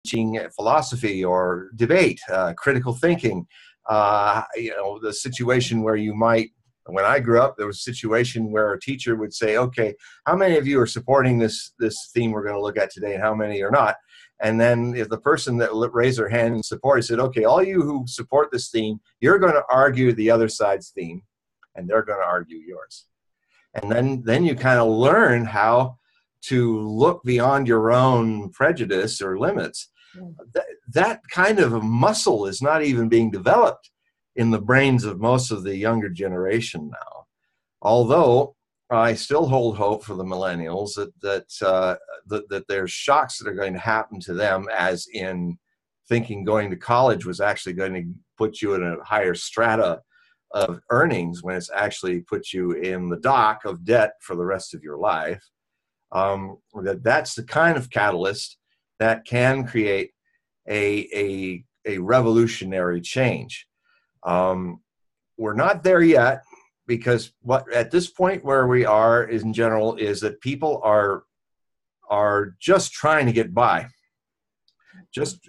teaching philosophy or debate, critical thinking. You know, the situation where you might, when I grew up, there was a situation where a teacher would say, okay, how many of you are supporting this theme we're going to look at today, and how many are not? And then if the person that raised their hand in support, he said, okay, all you who support this theme, you're going to argue the other side's theme, and they're going to argue yours. And then you kind of learn how to look beyond your own prejudice or limits. That kind of a muscle is not even being developed in the brains of most of the younger generation now. Although I still hold hope for the millennials that there's shocks that are going to happen to them, as in thinking going to college was actually going to put you in a higher strata of earnings, when it's actually put you in the dock of debt for the rest of your life. That's the kind of catalyst that can create a revolutionary change. We're not there yet, because what at this point where we are in general is that people are just trying to get by,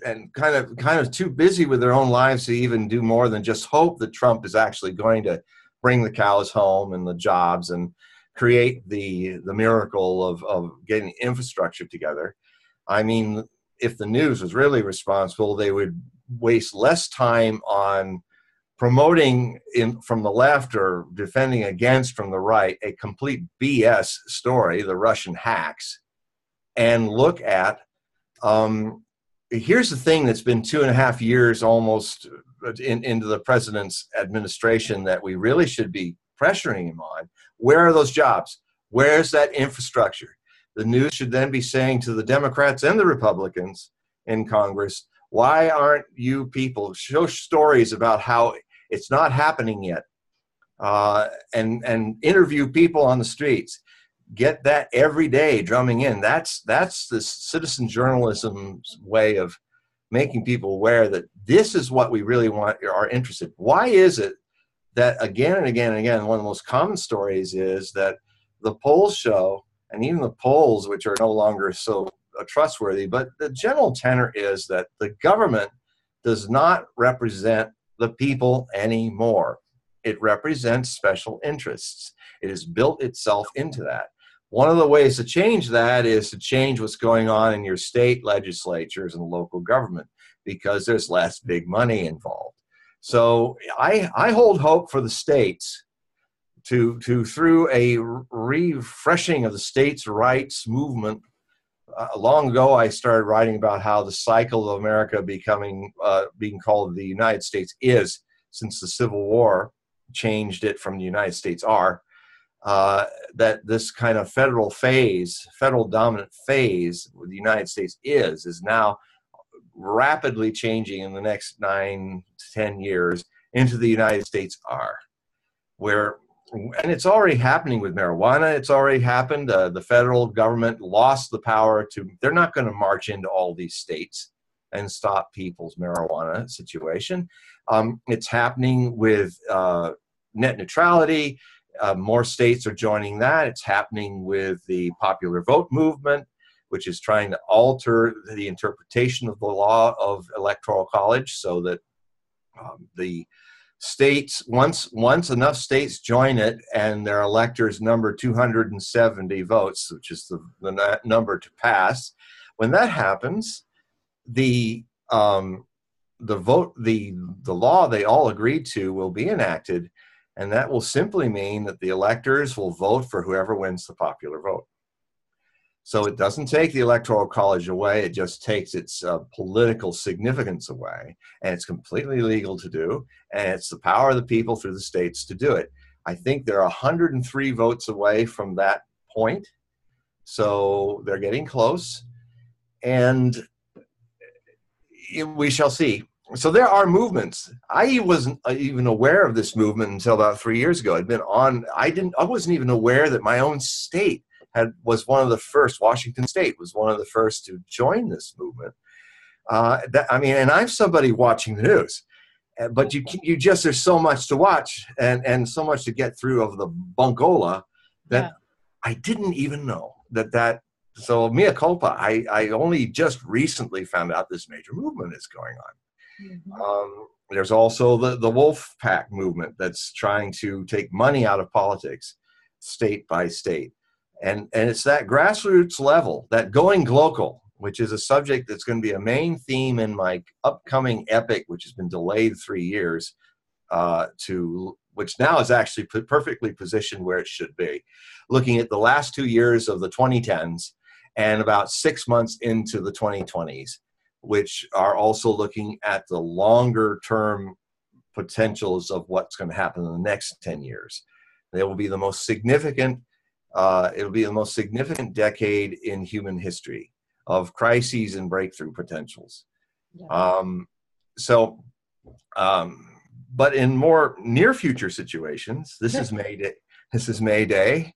and kind of too busy with their own lives to even do more than just hope that Trump is actually going to bring the cows home and the jobs and create the miracle of getting infrastructure together. I mean, if the news was really responsible, they would waste less time on promoting from the left or defending against from the right a complete BS story, the Russian hacks, and look at, here's the thing that's been 2.5 years almost into the president's administration that we really should be pressuring him on. Where are those jobs? Where's that infrastructure? The news should then be saying to the Democrats and the Republicans in Congress, why aren't you people show stories about how it's not happening yet, and interview people on the streets. Get that every day drumming in. That's the citizen journalism's way of making people aware that this is what we really are interested in. Why is it that again and again and again, one of the most common stories is that the polls show, and even the polls, which are no longer so trustworthy, but the general tenor is that the government does not represent the people anymore. It represents special interests. It has built itself into that. One of the ways to change that is to change what's going on in your state legislatures and local government, because there's less big money involved. So I hold hope for the states to through a refreshing of the states' rights movement. Long ago, I started writing about how the cycle of America being called the United States is, since the Civil War changed it from the United States are, that this kind of federal dominant phase with the United States is now rapidly changing in the next 9 to 10 years into the United States are, and it's already happening with marijuana. It's already happened. The federal government lost the power they're not going to march into all these states and stop people's marijuana situation. It's happening with net neutrality. More states are joining that. It's happening with the popular vote movement, which is trying to alter the interpretation of the law of electoral college so that the states, once enough states join it and their electors number 270 votes, which is the number to pass, when that happens, the law they all agreed to will be enacted, and that will simply mean that the electors will vote for whoever wins the popular vote. So it doesn't take the Electoral College away, it just takes its political significance away, and it's completely legal to do, and it's the power of the people through the states to do it. I think they're 103 votes away from that point, so they're getting close, and we shall see. So there are movements. I wasn't even aware of this movement until about 3 years ago. I wasn't even aware that my own state was one of the first. Washington State was one of the first to join this movement. And I'm somebody watching the news, but there's so much to watch and so much to get through of the bunkola that I didn't even know that So mea culpa, I only just recently found out this major movement is going on. There's also the wolf pack movement that's trying to take money out of politics, state by state. And it's that grassroots level, that going global, which is a subject that's going to be a main theme in my upcoming epic, which has been delayed 3 years, which now is actually perfectly positioned where it should be. Looking at the last 2 years of the 2010s and about 6 months into the 2020s, which are also looking at the longer term potentials of what's going to happen in the next 10 years. It will be the most significant, it'll be the most significant decade in human history of crises and breakthrough potentials. Yeah. But in more near future situations, this is May Day. This is May Day,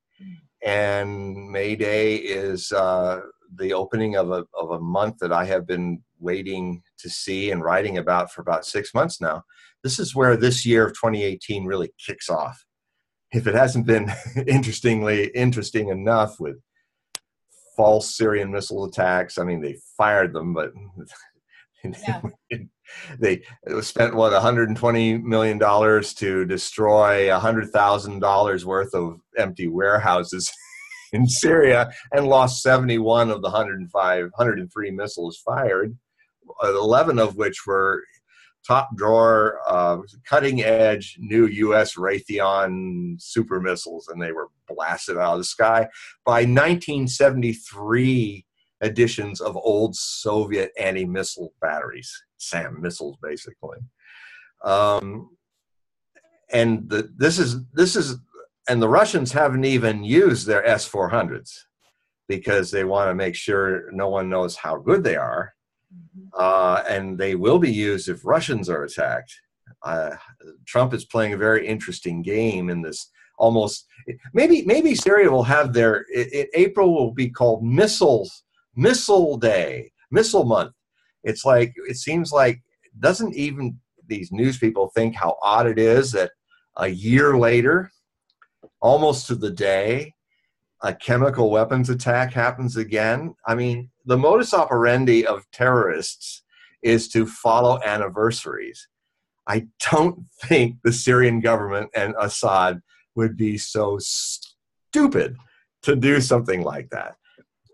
and May Day is the opening of a month that I have been waiting to see and writing about for about 6 months now. This is where this year of 2018 really kicks off. If it hasn't been interesting enough with false Syrian missile attacks, I mean, they fired them, but yeah. They spent, what, $120 million to destroy $100,000 worth of empty warehouses in Syria and lost 71 of the 103 missiles fired, 11 of which were top drawer, cutting edge new U.S. Raytheon super missiles, and they were blasted out of the sky by 1973 editions of old Soviet anti-missile batteries, SAM missiles, basically. And the Russians haven't even used their S-400s because they want to make sure no one knows how good they are. And they will be used if Russians are attacked. Trump is playing a very interesting game in this. Almost, maybe Syria will have their, April will be called Missile Day, Missile Month. It's like, it seems like, doesn't even these news people think how odd it is that a year later, almost to the day, a chemical weapons attack happens again? I mean, the modus operandi of terrorists is to follow anniversaries. I don't think the Syrian government and Assad would be so stupid to do something like that.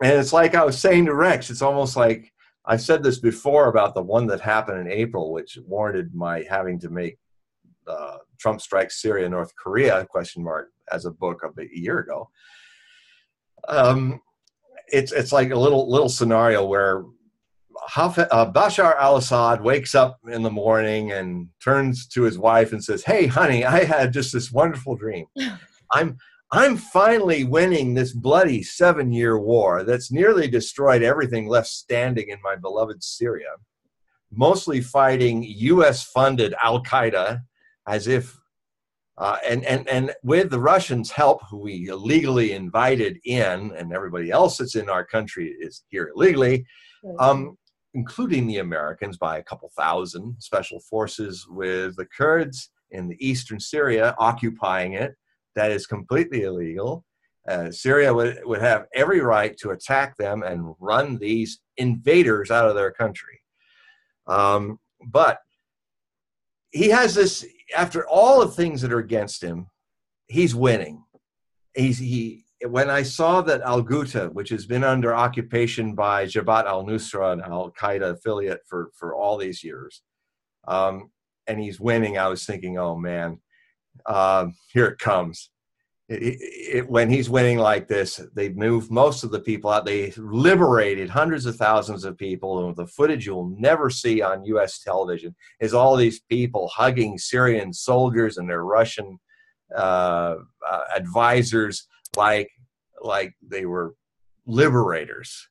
And it's like I was saying to Rex, it's almost like, I've said this before about the one that happened in April, which warranted my having to make Trump Strikes Syria, North Korea, ? As a book of a year ago. It's like a little scenario where Bashar al-Assad wakes up in the morning and turns to his wife and says, "Hey, honey, I had just this wonderful dream. I'm finally winning this bloody 7-year war that's nearly destroyed everything left standing in my beloved Syria, mostly fighting U.S.-funded Al-Qaeda, as if, and with the Russians' help, who we illegally invited in, and everybody else that's in our country is here illegally, including the Americans by a couple thousand, special forces with the Kurds in the eastern Syria occupying it. That is completely illegal. Syria would have every right to attack them and run these invaders out of their country. But he has this, after all the things that are against him, he's winning. When I saw that Al-Ghouta, which has been under occupation by Jabhat al-Nusra, an Al-Qaeda affiliate for all these years, and he's winning, I was thinking, oh man, here it comes. When he's winning like this, they've moved most of the people out. They liberated hundreds of thousands of people. And the footage you'll never see on U.S. television is all these people hugging Syrian soldiers and their Russian advisors like they were liberators.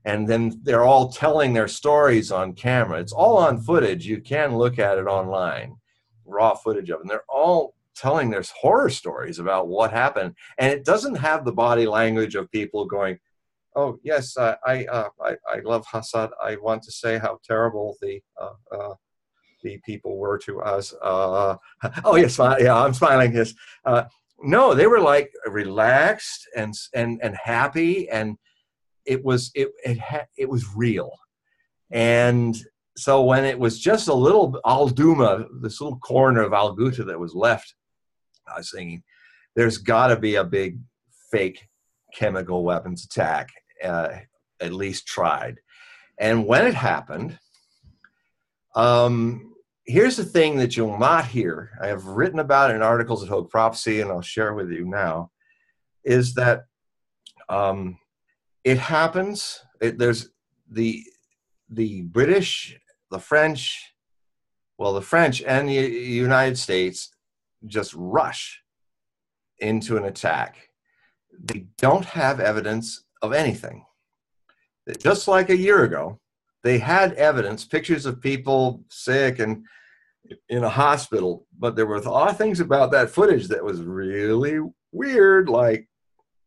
And then they're all telling their stories on camera. It's all on footage. You can look at it online, raw footage of it. And they're all telling their horror stories about what happened. And it doesn't have the body language of people going, oh, yes, I love Assad. I want to say how terrible the people were to us. Oh, yes, yeah, I'm smiling. Yes. No, they were like relaxed and happy. And it was real. And so when it was just a little Alduma, this little corner of Alguta that was left, I was thinking, there's got to be a big fake chemical weapons attack, at least tried. And when it happened, here's the thing that you'll not hear. I have written about it in articles at Hogue Prophecy, and I'll share with you now, is that it happens. There's the British, the French, well, the French and the United States just rush into an attack. They don't have evidence of anything. Just like a year ago, they had evidence, pictures of people sick and in a hospital, but there were a lot of things about that footage that was really weird. Like,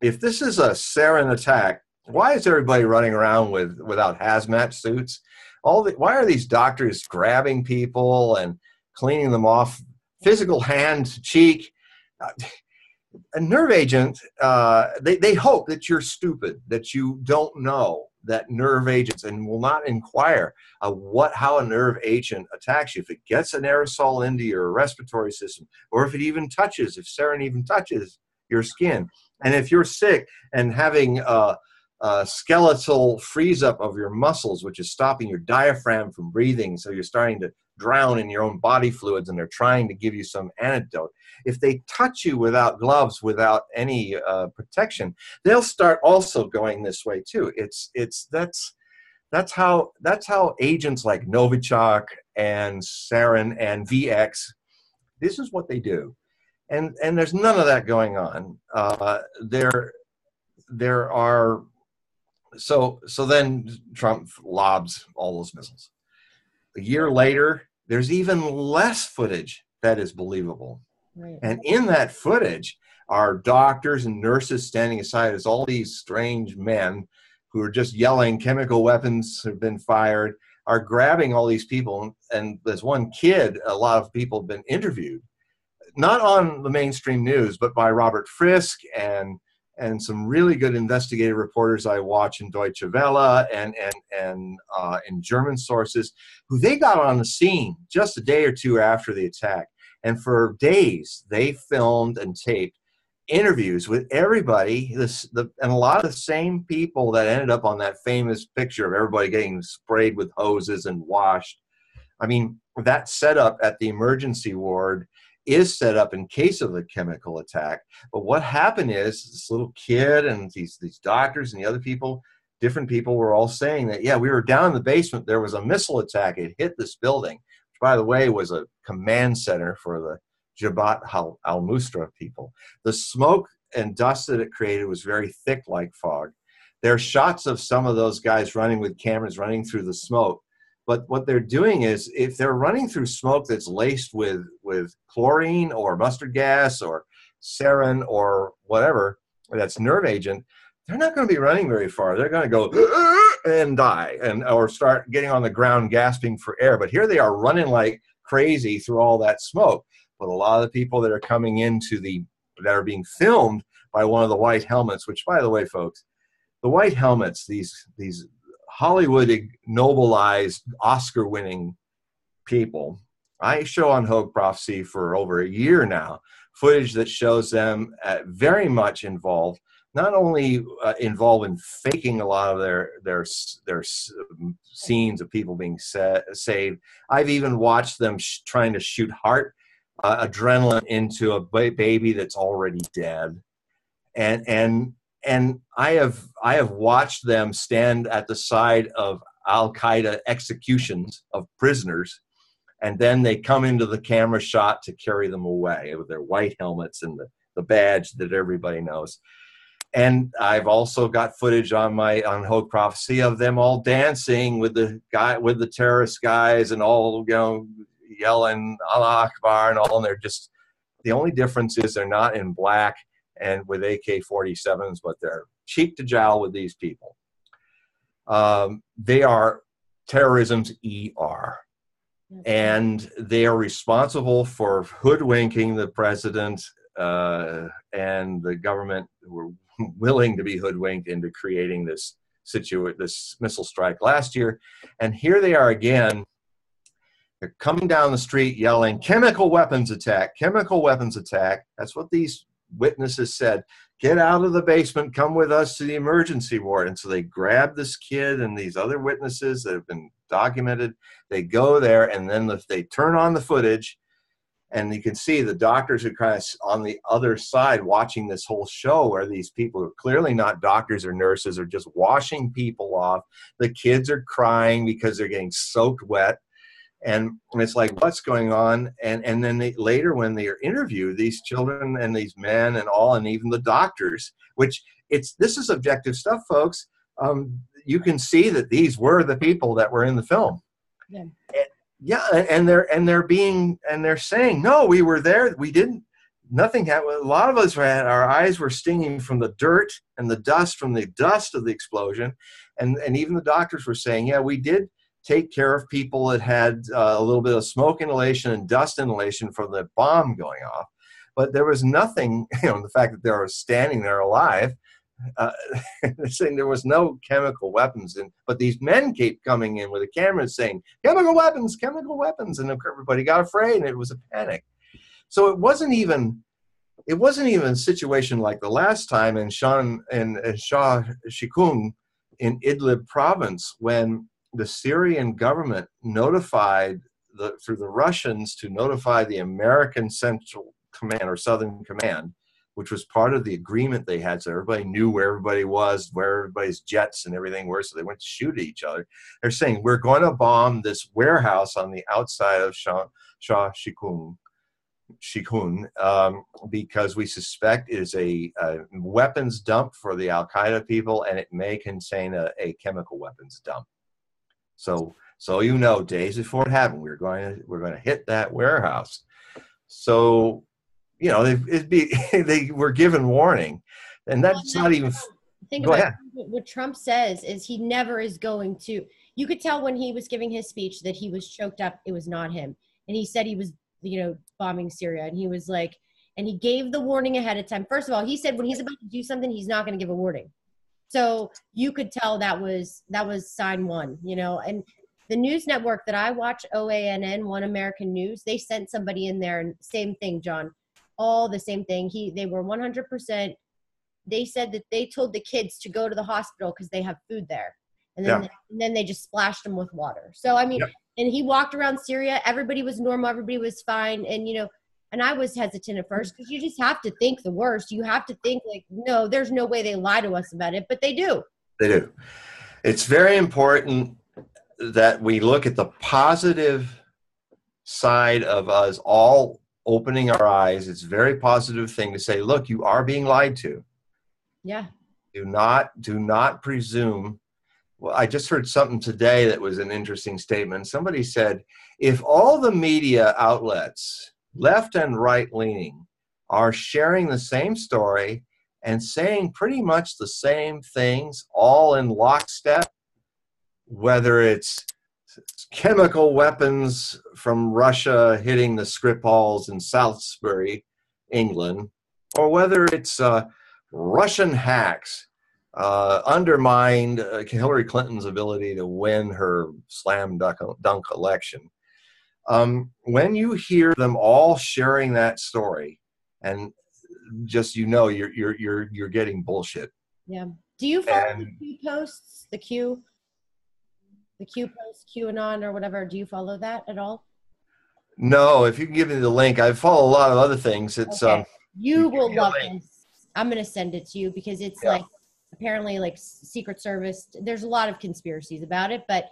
if this is a sarin attack, why is everybody running around without hazmat suits? Why are these doctors grabbing people and cleaning them off, physical hand to cheek? A nerve agent, they hope that you're stupid, that you don't know that nerve agents, and will not inquire how a nerve agent attacks you. If it gets an aerosol into your respiratory system, or if sarin even touches your skin. And if you're sick and having a skeletal freeze up of your muscles, which is stopping your diaphragm from breathing, so you're starting to drown in your own body fluids, and they're trying to give you some antidote. If they touch you without gloves, without any protection, they'll start also going this way too. That's how agents like Novichok and sarin and VX, this is what they do. And there's none of that going on. There are, so then Trump lobs all those missiles. A year later, there's even less footage that is believable. Right. And in that footage are doctors and nurses standing aside as all these strange men who are just yelling chemical weapons have been fired, are grabbing all these people. And there's one kid, a lot of people have been interviewed, not on the mainstream news, but by Robert Frisk and some really good investigative reporters I watch in Deutsche Welle and in German sources, who they got on the scene just a day or two after the attack. And for days, they filmed and taped interviews with everybody, and a lot of the same people that ended up on that famous picture of everybody getting sprayed with hoses and washed. I mean, that setup at the emergency ward is set up in case of a chemical attack. But what happened is this little kid and these doctors and the other people, different people, were all saying that, yeah, we were down in the basement. There was a missile attack. It hit this building, which, by the way, was a command center for the Jabhat al-Nusra people. The smoke and dust that it created was very thick like fog. There are shots of some of those guys running with cameras running through the smoke. But what they're doing is, if they're running through smoke that's laced with chlorine or mustard gas or sarin or whatever, that's nerve agent, they're not going to be running very far. They're going to go and die or start getting on the ground gasping for air. But here they are running like crazy through all that smoke. But a lot of the people that are coming that are being filmed by one of the white helmets, which, by the way, folks, the white helmets, these Hollywood nobilized Oscar-winning people. I show on Hogue Prophecy for over a year now footage that shows them very much involved, not only involved in faking a lot of their scenes of people being saved. I've even watched them trying to shoot adrenaline into a baby that's already dead, and I have watched them stand at the side of Al-Qaeda executions of prisoners, and then they come into the camera shot to carry them away with their white helmets and the badge that everybody knows. And I've also got footage on Hogue Prophecy of them all dancing with the terrorist guys and all, yelling Allah Akbar and all. And they're just, the only difference is they're not in black and with AK-47s, but they're cheek to jowl with these people. They are terrorism's ER. And they are responsible for hoodwinking the president and the government, who were willing to be hoodwinked into creating this this missile strike last year. And here they are again. They're coming down the street yelling, chemical weapons attack, chemical weapons attack. That's what these witnesses said. Get out of the basement, come with us to the emergency ward. And so they grab this kid and these other witnesses that have been documented. They go there, and then they turn on the footage, and you can see the doctors are kind of on the other side watching this whole show, where these people are clearly not doctors or nurses, are just washing people off. The kids are crying because they're getting soaked wet. And it's like, what's going on? And then later, when they are interviewed, these children and these men and all, and even the doctors, which this is objective stuff, folks. You can see that these were the people that were in the film. Yeah. And they're saying, no, we were there. We didn't. Nothing happened. A lot of us our eyes were stinging from the dirt and the dust from the dust of the explosion, and even the doctors were saying, yeah, we did take care of people that had a little bit of smoke inhalation and dust inhalation from the bomb going off. But there was nothing, the fact that they were standing there alive, saying there was no chemical weapons. But these men keep coming in with a camera saying, chemical weapons, and everybody got afraid, and it was a panic. So it wasn't even a situation like the last time in Shah Shikung in Idlib province, when the Syrian government notified through the Russians to notify the American Central Command or Southern Command, which was part of the agreement they had. So everybody knew where everybody was, where everybody's jets and everything were, so they went to shoot at each other. They're saying, we're going to bomb this warehouse on the outside of Shah Shikun, because we suspect it is a weapons dump for the Al-Qaeda people, and it may contain a chemical weapons dump. So days before it happened, we're going to hit that warehouse. So, they were given warning, and that's not even. Think about it. What Trump says is he never is going to. You could tell when he was giving his speech that he was choked up. It was not him, and he said he was, bombing Syria, and he was like, and he gave the warning ahead of time. First of all, he said when he's about to do something, he's not going to give a warning. So you could tell that was sign one, and the news network that I watch, OANN, One American News, they sent somebody in there, and same thing, John, all the same thing. They were 100%. They said that they told the kids to go to the hospital because they have food there. And then they just splashed them with water. So, and he walked around Syria. Everybody was normal. Everybody was fine. And, and I was hesitant at first because you just have to think the worst. You have to think like, no, there's no way they lie to us about it, but they do. They do. It's very important that we look at the positive side of us all opening our eyes. It's a very positive thing to say, look, you are being lied to. Yeah. Do not presume. Well, I just heard something today that was an interesting statement. Somebody said, if all the media outlets, left and right leaning, are sharing the same story and saying pretty much the same things, all in lockstep, whether it's chemical weapons from Russia hitting the Skripals in Salisbury, England, or whether it's Russian hacks undermined Hillary Clinton's ability to win her slam dunk election. When you hear them all sharing that story, and just you're getting bullshit. Yeah. Do you follow the Q posts? The Q post, QAnon or whatever. Do you follow that at all? No. If you can give me the link, I follow a lot of other things. It's okay. You will love this. I'm going to send it to you because it's like apparently like Secret Service. There's a lot of conspiracies about it, but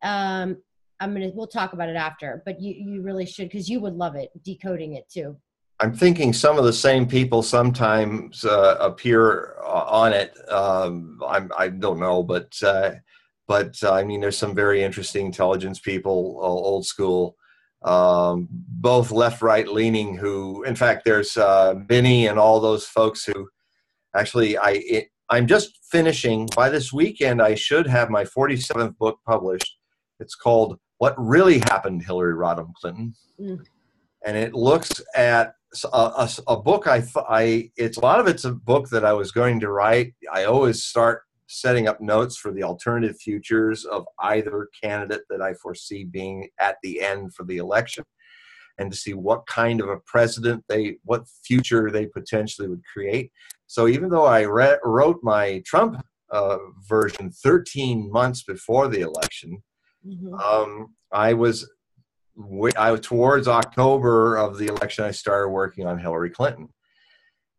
we'll talk about it after. But you really should, because you would love it, decoding it too. I'm thinking some of the same people sometimes appear on it. I don't know, but I mean, there's some very interesting intelligence people, old school, both left, right leaning, who, in fact, there's Vinny and all those folks who actually, I'm just finishing, by this weekend, I should have my 47th book published. It's called What Really Happened, Hillary Rodham Clinton. Mm. And it looks at a book. It's a lot of it's a book that I was going to write. I always start setting up notes for the alternative futures of either candidate that I foresee being at the end for the election, and to see what kind of a president what future they potentially would create. So even though I wrote my Trump version 13 months before the election, I was towards October of the election, I started working on Hillary Clinton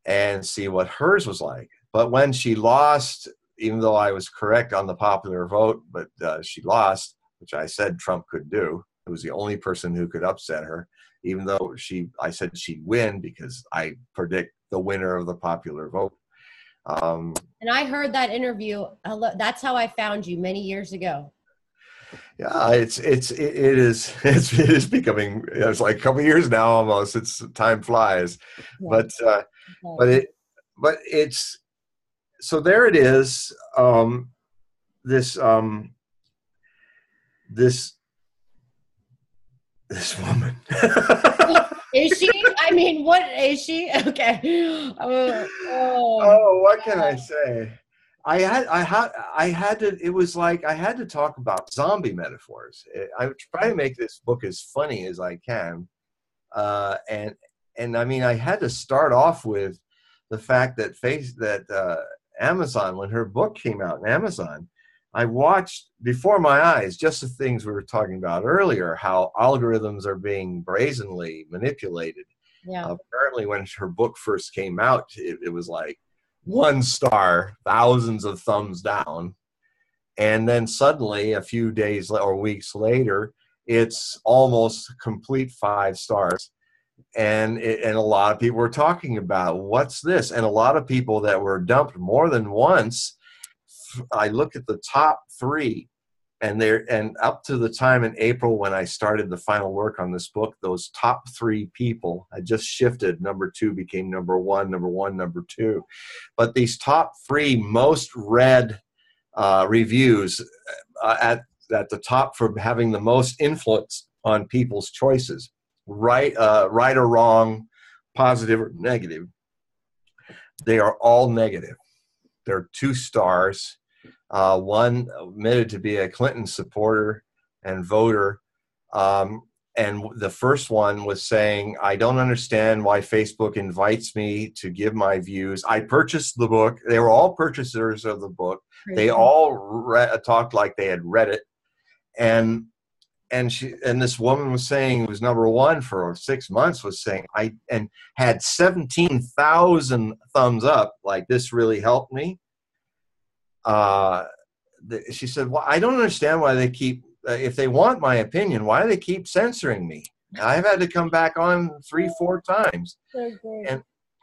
and see what hers was like. But when she lost, even though I was correct on the popular vote, but she lost, which I said Trump could do. It was the only person who could upset her, even though I said she'd win because I predict the winner of the popular vote. And I heard that interview. That's how I found you many years ago. Yeah, it is becoming, it's like a couple of years now almost. Time flies, yeah. But it's, so there it is. This woman. Is she? I mean, what is she? Okay. What can I say? I had to. It was like I had to talk about zombie metaphors. I try to make this book as funny as I can, and I mean, I had to start off with the fact that Amazon, when her book came out in Amazon, I watched before my eyes just the things we were talking about earlier, how algorithms are being brazenly manipulated. Yeah. Apparently, when her book first came out, it was like 1 star, thousands of thumbs down. And then suddenly, a few days or weeks later, it's almost complete 5 stars. And a lot of people were talking about, what's this? And a lot of people that were dumped more than once, I look at the top 3, and up to the time in April when I started the final work on this book, those top 3 people, I just shifted. Number 2 became number 1, number 1, number 2. But these top 3 most read reviews at the top for having the most influence on people's choices, right or wrong, positive or negative. They are all negative. They're 2 stars. One admitted to be a Clinton supporter and voter. And the first one was saying, I don't understand why Facebook invites me to give my views. I purchased the book. They were all purchasers of the book. They all talked like they had read it. And this woman was saying, who was number 1 for 6 months, was saying, and had 17,000 thumbs up, like, this really helped me. She said, well, I don't understand why they keep, if they want my opinion, why do they keep censoring me? I've had to come back on 3-4 times.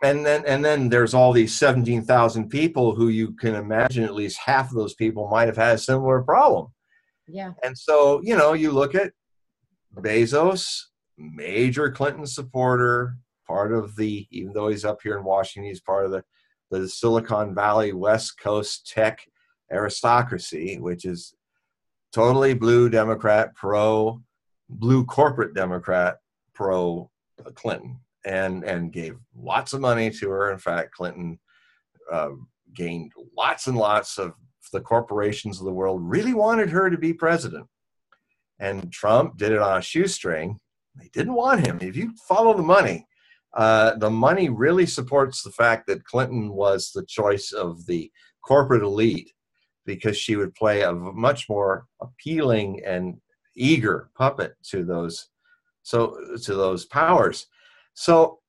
And then there's all these 17,000 people who you can imagine at least half of those people might have had a similar problem. Yeah. And so, you look at Bezos, major Clinton supporter, part of even though he's up here in Washington, he's part of the Silicon Valley West Coast tech aristocracy, which is totally blue Democrat, blue corporate Democrat, pro Clinton, and gave lots of money to her. In fact, Clinton gained lots and lots of the corporations of the world really wanted her to be president. And Trump did it on a shoestring. They didn't want him. If you follow the money really supports the fact that Clinton was the choice of the corporate elite, because she would play a much more appealing and eager puppet to those powers. So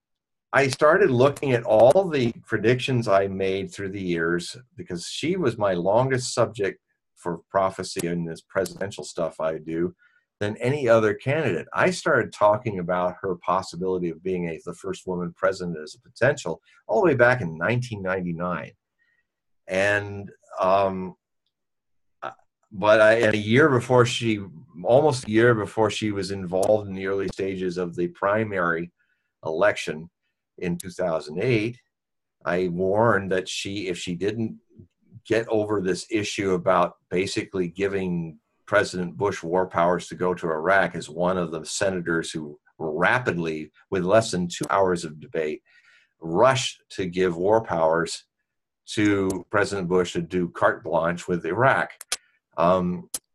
I started looking at all the predictions I made through the years, because she was my longest subject for prophecy in this presidential stuff I do than any other candidate. I started talking about her possibility of being the first woman president as a potential all the way back in 1999. And but almost a year before she was involved in the early stages of the primary election in 2008, I warned that if she didn't get over this issue about basically giving President Bush war powers to go to Iraq, as one of the senators who rapidly, with less than 2 hours of debate, rushed to give war powers to President Bush to do carte blanche with Iraq.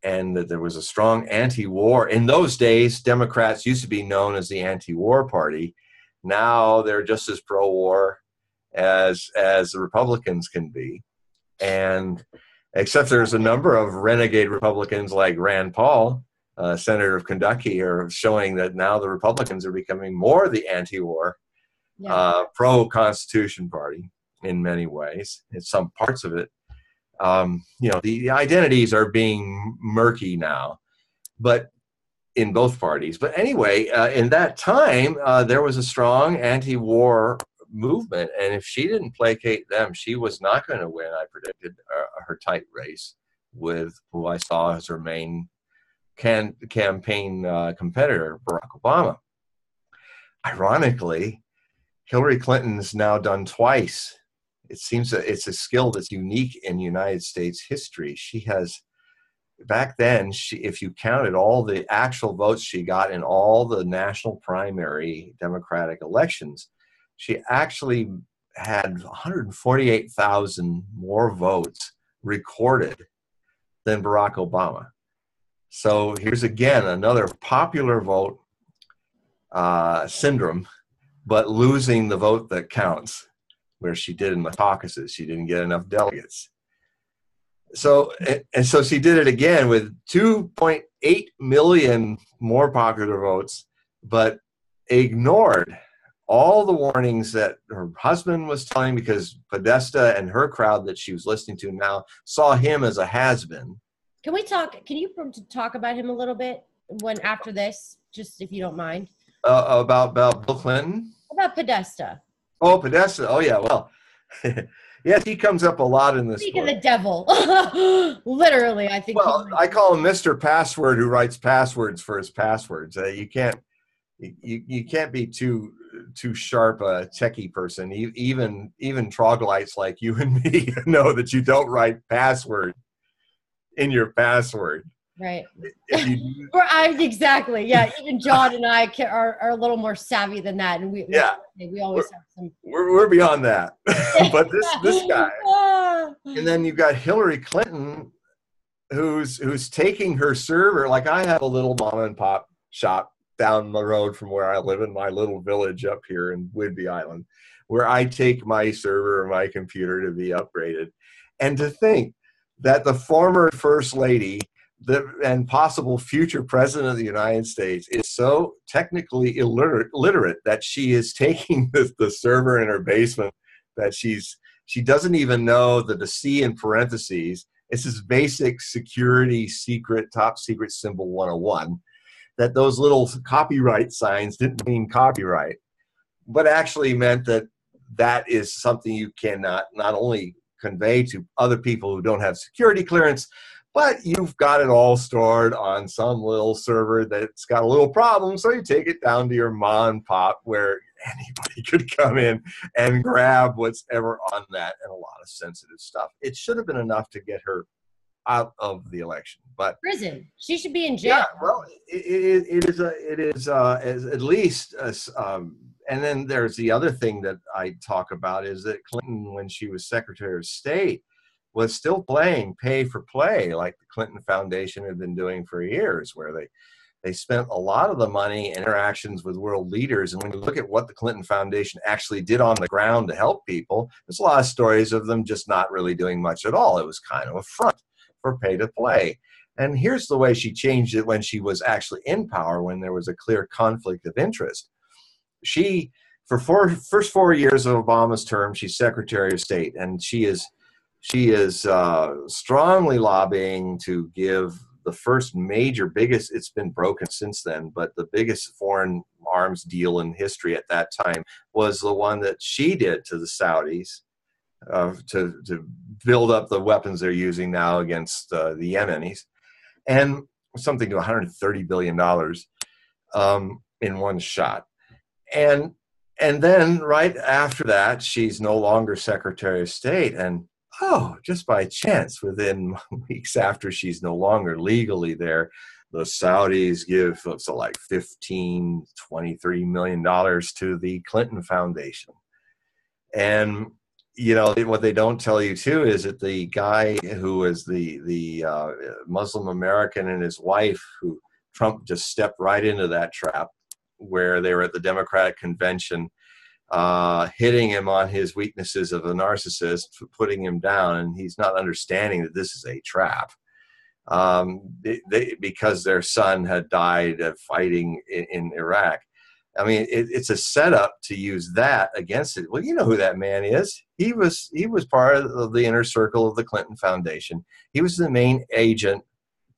And that there was a strong anti-war. In those days, Democrats used to be known as the anti-war party. Now they're just as pro-war as the Republicans can be. And except there's a number of renegade Republicans like Rand Paul, Senator of Kentucky, are showing that now the Republicans are becoming more the anti-war, pro-Constitution party in many ways, in some parts of it. The identities are being murky now, but in both parties. But anyway, in that time, there was a strong anti-war movement, and if she didn't placate them, she was not going to win. I predicted her tight race with who I saw as her main campaign competitor, Barack Obama. Ironically, Hillary Clinton's now done twice. It seems that it's a skill that's unique in United States history. She has, back then, if you counted all the actual votes she got in all the national primary Democratic elections, she actually had 148,000 more votes recorded than Barack Obama. So here's again another popular vote syndrome, but losing the vote that counts, where she did in the caucuses. She didn't get enough delegates. So she did it again with 2.8 million more popular votes, but ignored all the warnings that her husband was telling, because Podesta and her crowd that she was listening to now saw him as a has-been. Can you talk about him a little bit after this, just if you don't mind? About Bill Clinton? About Podesta. Oh, Podesta. Oh, yeah. Well, yes, he comes up a lot in this Speak book. of the devil. Literally, I think. Well, I call him Mr. Password, who writes passwords for his passwords. You can't be too sharp a techie person. Even troglodytes like you and me know that you don't write password in your password. Right. Exactly. Yeah. Even John and I are a little more savvy than that, and we always have some. We're beyond that. But this guy, and then you've got Hillary Clinton, who's taking her server. Like, I have a little mom and pop shop down the road from where I live in my little village up here in Whidbey Island, where I take my server or my computer to be upgraded. And to think that the former First Lady and possible future president of the United States is so technically illiterate that she is taking the server in her basement, that she doesn't even know that the C in parentheses is this basic security secret, top secret symbol 101, that those little copyright signs didn't mean copyright, but actually meant that is something you cannot not only convey to other people who don't have security clearance, but you've got it all stored on some little server that's got a little problem, so you take it down to your mom and pop where anybody could come in and grab what's ever on that, and a lot of sensitive stuff. It should have been enough to get her out of the election, but prison. She should be in jail. Yeah, well, it is at least. And then there's the other thing that I talk about is that Clinton, when she was Secretary of State, was still playing pay for play, like the Clinton Foundation had been doing for years, where they spent a lot of the money in interactions with world leaders. And when you look at what the Clinton Foundation actually did on the ground to help people, there's a lot of stories of them just not really doing much at all. It was kind of a front for pay to play. And here's the way she changed it when she was actually in power, when there was a clear conflict of interest. She, for first 4 years of Obama's term, she's Secretary of State, and she is strongly lobbying to give the first biggest, it's been broken since then, but the biggest foreign arms deal in history at that time was the one that she did to the Saudis to build up the weapons they're using now against the Yemenis, and something to $130 billion in one shot. And then right after that, she's no longer Secretary of State, and just by chance, within weeks after she's no longer legally there, the Saudis give like $23 million to the Clinton Foundation. And you know, what they don't tell you too is that the guy who was the Muslim American and his wife, who Trump just stepped right into that trap, where they were at the Democratic convention, hitting him on his weaknesses of a narcissist, putting him down, and he's not understanding that this is a trap. Because their son had died fighting in Iraq. I mean, it's a setup to use that against it. Well, you know who that man is. He was part of the inner circle of the Clinton Foundation. He was the main agent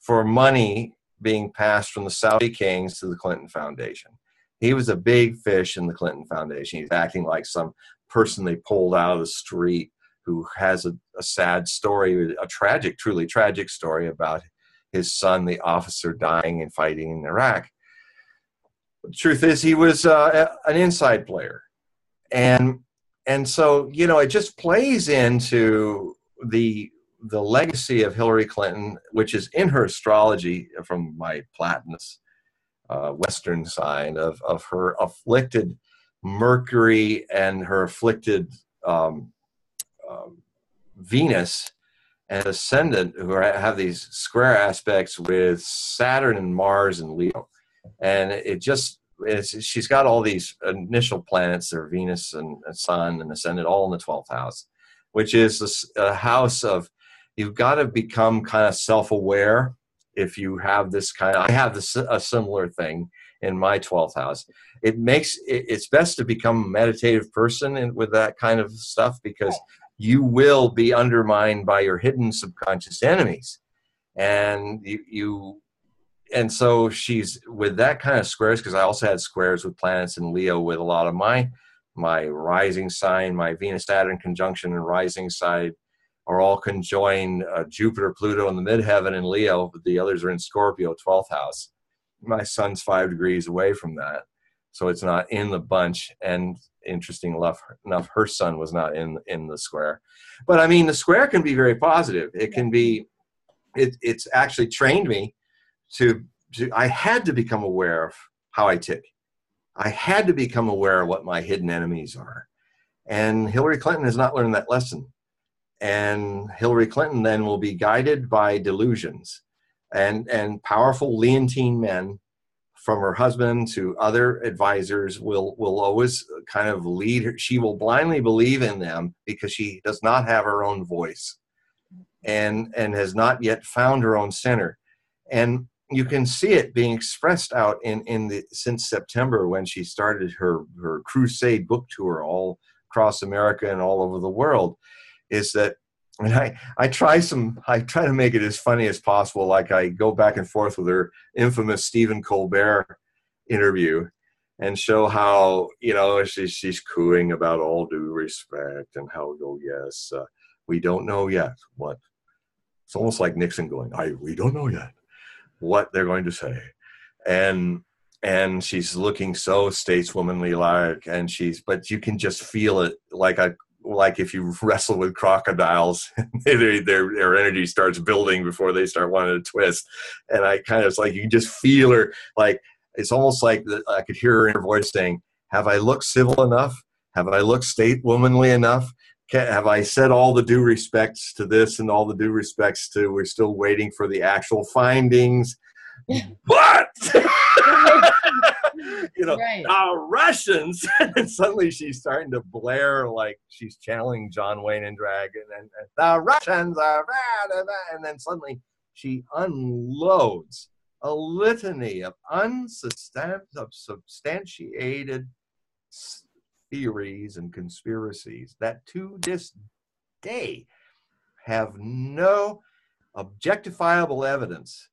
for money being passed from the Saudi kings to the Clinton Foundation. He was a big fish in the Clinton Foundation. He's acting like some person they pulled out of the street who has a sad story, a tragic, truly tragic story about his son, the officer, dying and fighting in Iraq. The truth is, he was an inside player. And so, you know, it just plays into the legacy of Hillary Clinton, which is in her astrology from my Platanus Western sign of her afflicted Mercury and her afflicted Venus and ascendant, who have these square aspects with Saturn and Mars and Leo. And she's got all these initial planets, they're Venus and Sun and ascendant, all in the 12th house, which is a house of, you've got to become kind of self-aware. If you have this kind of, I have a similar thing in my 12th house. It's best to become a meditative person with that kind of stuff, because you will be undermined by your hidden subconscious enemies. And and so she's with that kind of squares, because I also had squares with planets in Leo with a lot of my rising sign, my Venus-Saturn conjunction and rising side are all conjoined Jupiter, Pluto in the midheaven in Leo, but the others are in Scorpio, 12th house. My son's 5 degrees away from that, so it's not in the bunch. And interesting enough, her son was not in the square. But I mean, the square can be very positive. It can be, it's actually trained me to I had to become aware of how I tick. I had to become aware of what my hidden enemies are. And Hillary Clinton has not learned that lesson. And Hillary Clinton then will be guided by delusions and powerful Leontine men, from her husband to other advisors, will always kind of lead her. She will blindly believe in them because she does not have her own voice and has not yet found her own center. And you can see it being expressed out since September, when she started her crusade book tour all across America and all over the world, is that, and I try to make it as funny as possible. Like, I go back and forth with her infamous Stephen Colbert interview and show how, you know, she's cooing about all due respect and how, oh yes, we don't know yet what. It's almost like Nixon going, we don't know yet what they're going to say. And she's looking so stateswomanly like, but you can just feel it like if you wrestle with crocodiles, their energy starts building before they start wanting to twist. And I kind of, it's like, you can just feel her, like, it's almost like I could hear her in her voice saying, have I looked civil enough? Have I looked stateswomanly enough? Have I said all the due respects to this and all the due respects to, we're still waiting for the actual findings? But you know, right. Russians, and suddenly she's starting to blare like she's channeling John Wayne and Dragon, and the Russians are bad, and then suddenly she unloads a litany of unsubstantiated theories and conspiracies that to this day have no objectifiable evidence.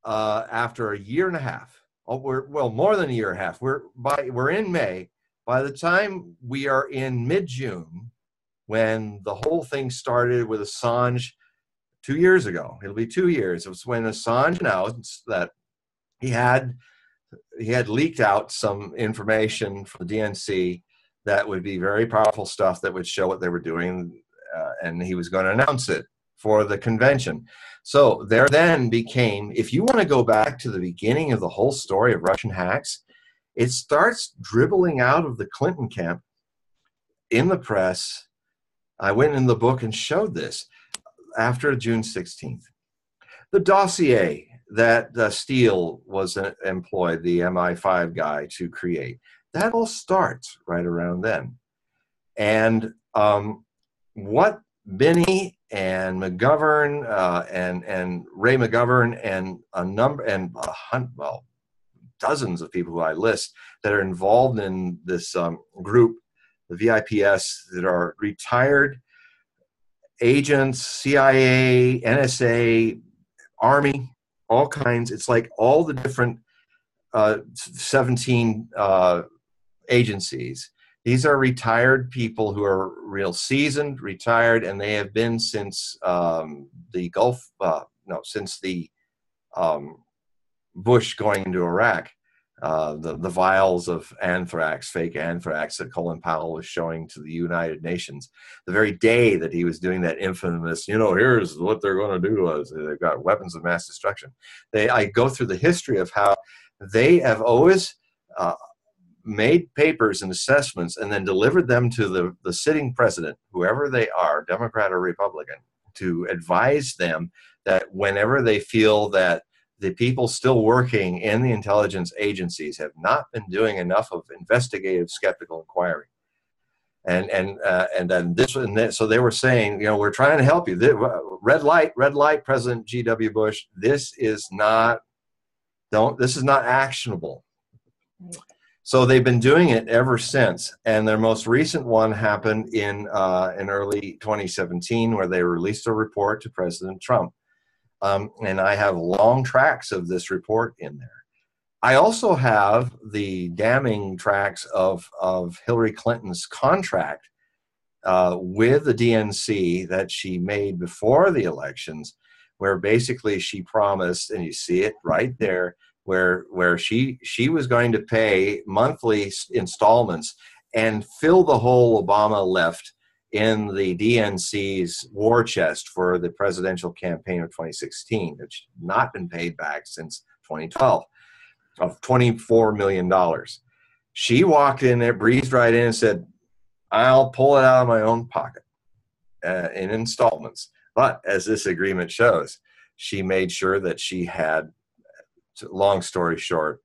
After a year and a half, more than a year and a half. We're in May. By the time we are in mid-June, when the whole thing started with Assange 2 years ago, it'll be 2 years. It was when Assange announced that he had leaked out some information from the DNC that would be very powerful stuff that would show what they were doing, and he was going to announce it for the convention. So there then became, if you want to go back to the beginning of the whole story of Russian hacks, it starts dribbling out of the Clinton camp in the press I went in the book and showed this after June 16th. The dossier that Steele was employed, the MI5 guy, to create, that all starts right around then. And what Binney and McGovern and Ray McGovern and dozens of people who I list that are involved in this group, the VIPS, that are retired agents, CIA, NSA, Army, all kinds. It's like all the different 17 agencies. These are retired people who are real seasoned, retired, and they have been since the Gulf, since the Bush going into Iraq. The vials of anthrax, fake anthrax that Colin Powell was showing to the United Nations, the very day that he was doing that infamous, here's what they're going to do to us. They've got weapons of mass destruction. I go through the history of how they have always made papers and assessments and then delivered them to the sitting president, whoever they are, Democrat or Republican, to advise them that whenever they feel that the people still working in the intelligence agencies have not been doing enough of investigative skeptical inquiry. And then so they were saying, we're trying to help you. Red light, President G.W. Bush, this is not actionable. So they've been doing it ever since. And their most recent one happened in early 2017, where they released a report to President Trump. And I have long tracks of this report in there. I also have the damning tracks of Hillary Clinton's contract with the DNC that she made before the elections, where basically she promised, and you see it right there, where she was going to pay monthly installments and fill the hole Obama left in the DNC's war chest for the presidential campaign of 2016, which had not been paid back since 2012, of $24 million. She walked in there, breezed right in and said, I'll pull it out of my own pocket in installments. But as this agreement shows, she made sure that she had, long story short,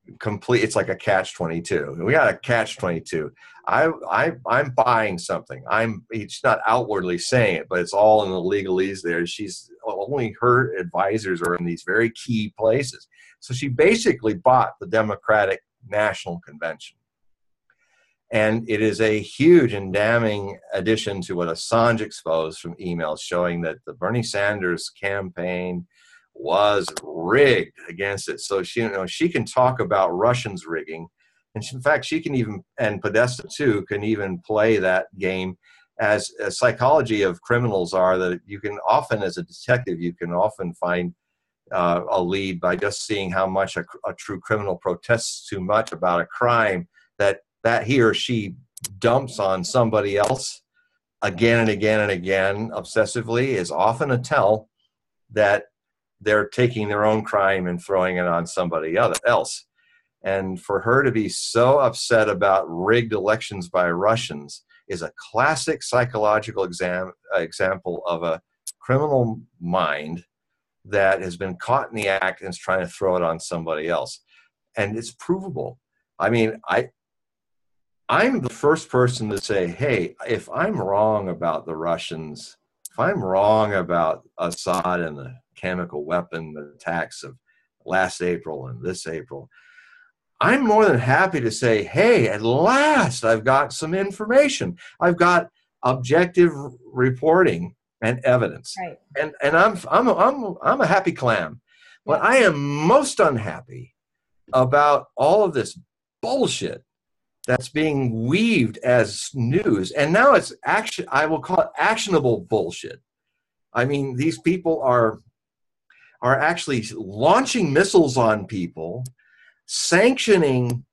it's like a catch-22. We got a catch-22. I'm buying something. He's not outwardly saying it, but it's all in the legalese there. She's only, her advisors are in these very key places. So she basically bought the Democratic National Convention. And it is a huge and damning addition to what Assange exposed from emails showing that the Bernie Sanders campaign was rigged against it. So she can talk about Russians rigging, and in fact she can even, and Podesta too, can even play that game, as a psychology of criminals are, that you can often, as a detective, you can often find a lead by just seeing how much a true criminal protests too much about a crime that he or she dumps on somebody else again and again and again obsessively, is often a tell that they're taking their own crime and throwing it on somebody else. And for her to be so upset about rigged elections by Russians is a classic psychological example of a criminal mind that has been caught in the act and is trying to throw it on somebody else. And it's provable. I mean, I'm the first person to say, hey, if I'm wrong about the Russians, if I'm wrong about Assad and the chemical weapon attacks of last April and this April, I'm more than happy to say, hey, at last I've got some information. I've got objective reporting and evidence. Right. And I'm a happy clam. But I am most unhappy about all of this bullshit that's being weaved as news. And now it's I will call it actionable bullshit. I mean, these people are actually launching missiles on people, sanctioning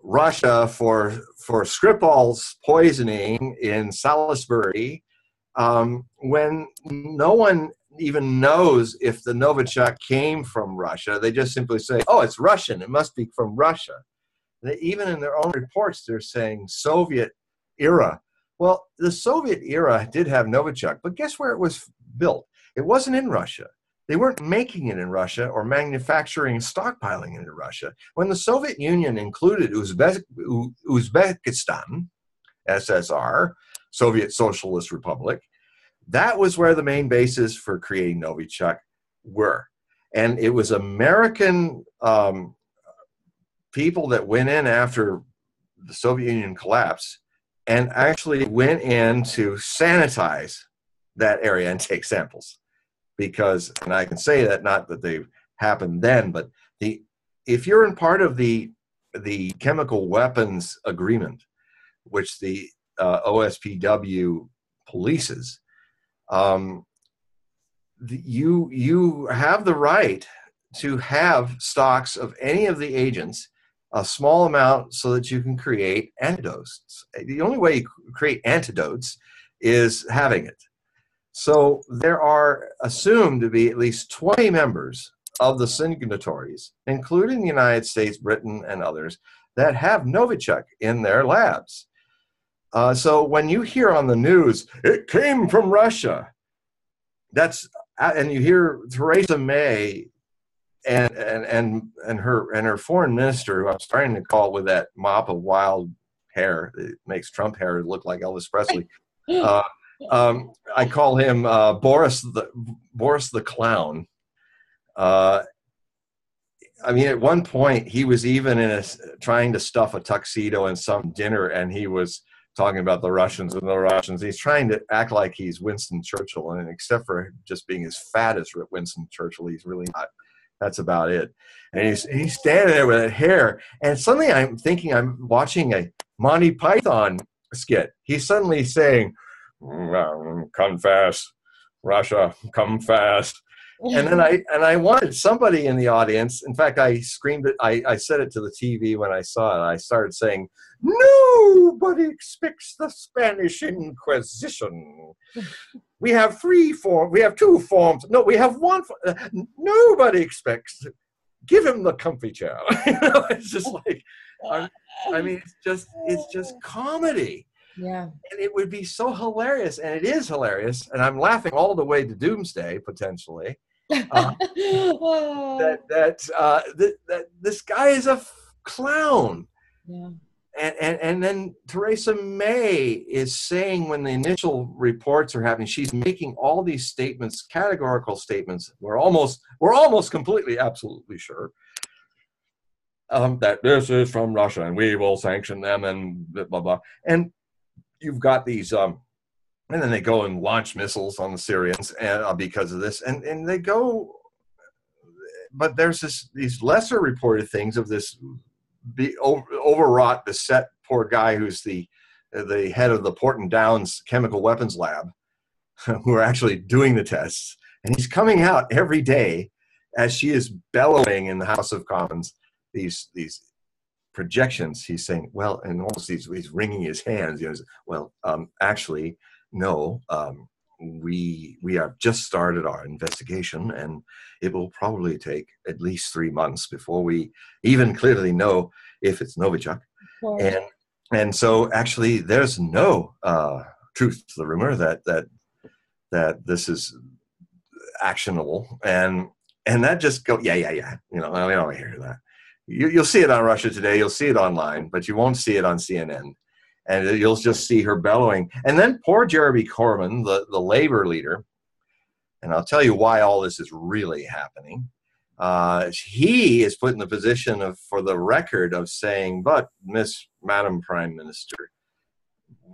Russia for Skripal's poisoning in Salisbury, when no one even knows if the Novichok came from Russia. They just simply say, oh, it's Russian, it must be from Russia. Even in their own reports, they're saying Soviet era Well, the Soviet era did have Novichok, but guess where it was built? It wasn't in Russia. They weren't making it in Russia or manufacturing and stockpiling it in Russia. When the Soviet Union included Uzbekistan, SSR, Soviet Socialist Republic, that was where the main bases for creating Novichok were. And it was American people that went in after the Soviet Union collapsed and actually went in to sanitize that area and take samples. Because, and I can say that not that they happened then, but if you're in part of the chemical weapons agreement, which the OSPW polices, you have the right to have stocks of any of the agents, a small amount, so that you can create antidotes. The only way you create antidotes is having it. So there are assumed to be at least 20 members of the signatories, including the United States, Britain, and others, that have Novichok in their labs. So when you hear on the news, it came from Russia, and you hear Theresa May and her foreign minister, who I'm starting to call with that mop of wild hair that makes Trump hair look like Elvis Presley. I call him Boris the Clown. I mean, at one point he was even trying to stuff a tuxedo in some dinner, and he was talking about the Russians and the Russians. He's trying to act like he's Winston Churchill, and except for just being as fat as Winston Churchill, he's really not. That's about it. And he's standing there with that hair, and suddenly I'm thinking I'm watching a Monty Python skit. He's suddenly saying, "Come fast, Russia, come fast." And then I wanted somebody in the audience. In fact, I screamed it. I said it to the TV when I saw it. I started saying, "Nobody expects the Spanish Inquisition. We have 3 forms. We have 2 forms. No, we have 1. Nobody expects. Give him the comfy chair." It's just like, I mean, it's just comedy. Yeah. And it would be so hilarious, and it is hilarious, and I'm laughing all the way to doomsday, potentially, that this guy is a clown. Yeah. And then Theresa May is saying, when the initial reports are happening, she's making all these statements, categorical statements. We're almost completely, absolutely sure that this is from Russia, and we will sanction them, and blah, blah. And you've got these, and then they go and launch missiles on the Syrians because of this, and they go. But there's these lesser reported things of this overwrought, beset poor guy who's the head of the Porton Downs chemical weapons lab, who are actually doing the tests, and he's coming out every day as she is bellowing in the House of Commons these projections. He's saying, well, and almost he's wringing his hands. Well, actually, no. We have just started our investigation, and it will probably take at least 3 months before we even clearly know if it's Novichok. And so actually there's no truth to the rumor that this is actionable, and that just go yeah. We don't hear that. You'll see it on Russia Today. You'll see it online, but you won't see it on CNN. And you'll just see her bellowing. And then poor Jeremy Corbyn, the Labour leader, and I'll tell you why all this is really happening. He is put in the position for the record of saying, but Madam Prime Minister,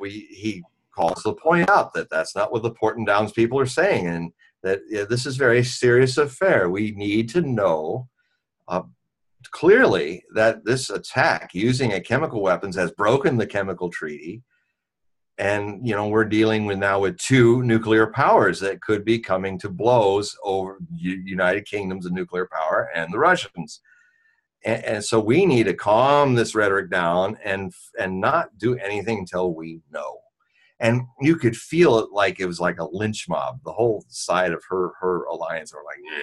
he calls to point out that that's not what the Porton Downs people are saying, and that this is a very serious affair. We need to know clearly that this attack using chemical weapons has broken the chemical treaty, and we're dealing now with 2 nuclear powers that could be coming to blows over United Kingdom's nuclear power and the Russians, and so we need to calm this rhetoric down and not do anything until we know. And you could feel it like it was like a lynch mob. The whole side of her alliance were like, yeah.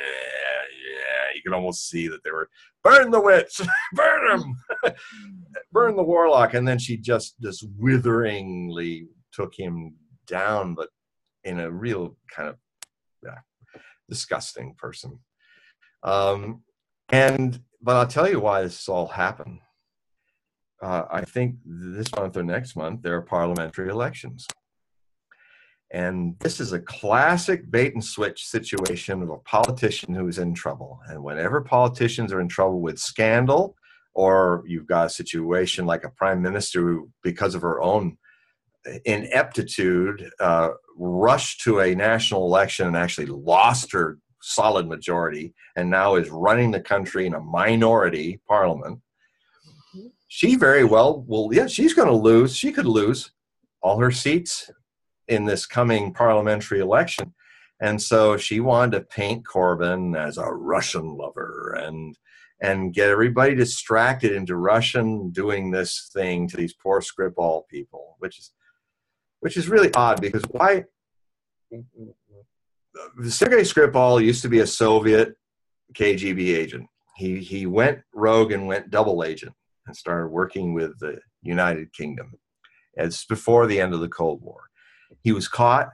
You could almost see that they were, burn the witch, burn him, burn the warlock. And then she just witheringly took him down, but in a real kind of disgusting person. But I'll tell you why this all happened. I think this month or next month, there are parliamentary elections. And this is a classic bait and switch situation of a politician who's in trouble. And whenever politicians are in trouble with scandal, or you've got a situation like a prime minister who, because of her own ineptitude, rushed to a national election and actually lost her solid majority and now is running the country in a minority parliament, she very well will, she's going to lose. She could lose all her seats in this coming parliamentary election. And so she wanted to paint Corbyn as a Russian lover and get everybody distracted into Russian doing this thing to these poor Skripal people, which is really odd, because why? Sergei Skripal used to be a Soviet KGB agent. He went rogue and went double agent and started working with the United Kingdom. It's before the end of the Cold War. He was caught,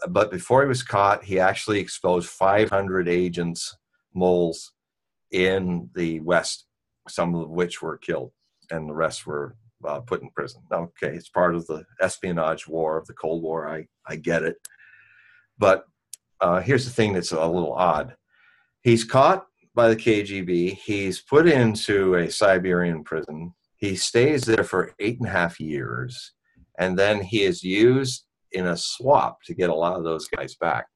but before he was caught, he actually exposed 500 agents, moles, in the West, some of which were killed, and the rest were put in prison. Okay, it's part of the espionage war of the Cold War. I get it. But here's the thing that's a little odd. He's caught by the KGB. He's put into a Siberian prison. He stays there for 8.5 years. And then he is used in a swap to get a lot of those guys back.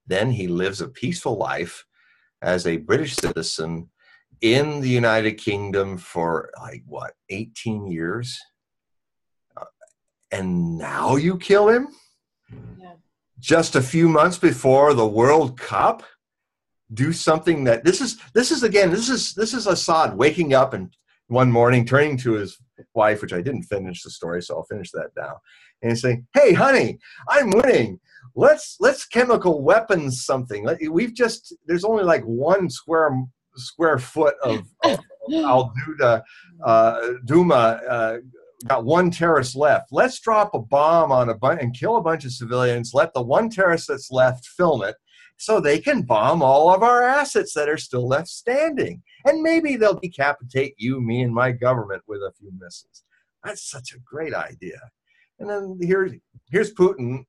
Then he lives a peaceful life as a British citizen in the United Kingdom for 18 years. And now you kill him? Yeah. Just a few months before the World Cup? Do something that this is Assad waking up and one morning turning to his wife, which I didn't finish the story, so I'll finish that now, and he's saying, "Hey, honey, I'm winning. Let's chemical weapons something. There's only like 1 square foot of Al Duma. Got 1 terrorist left. Let's drop a bomb on and kill a bunch of civilians. Let the 1 terrorist that's left film it, so they can bomb all of our assets that are still left standing. And maybe they'll decapitate you, me, and my government with a few missiles." That's such a great idea. And then here's Putin.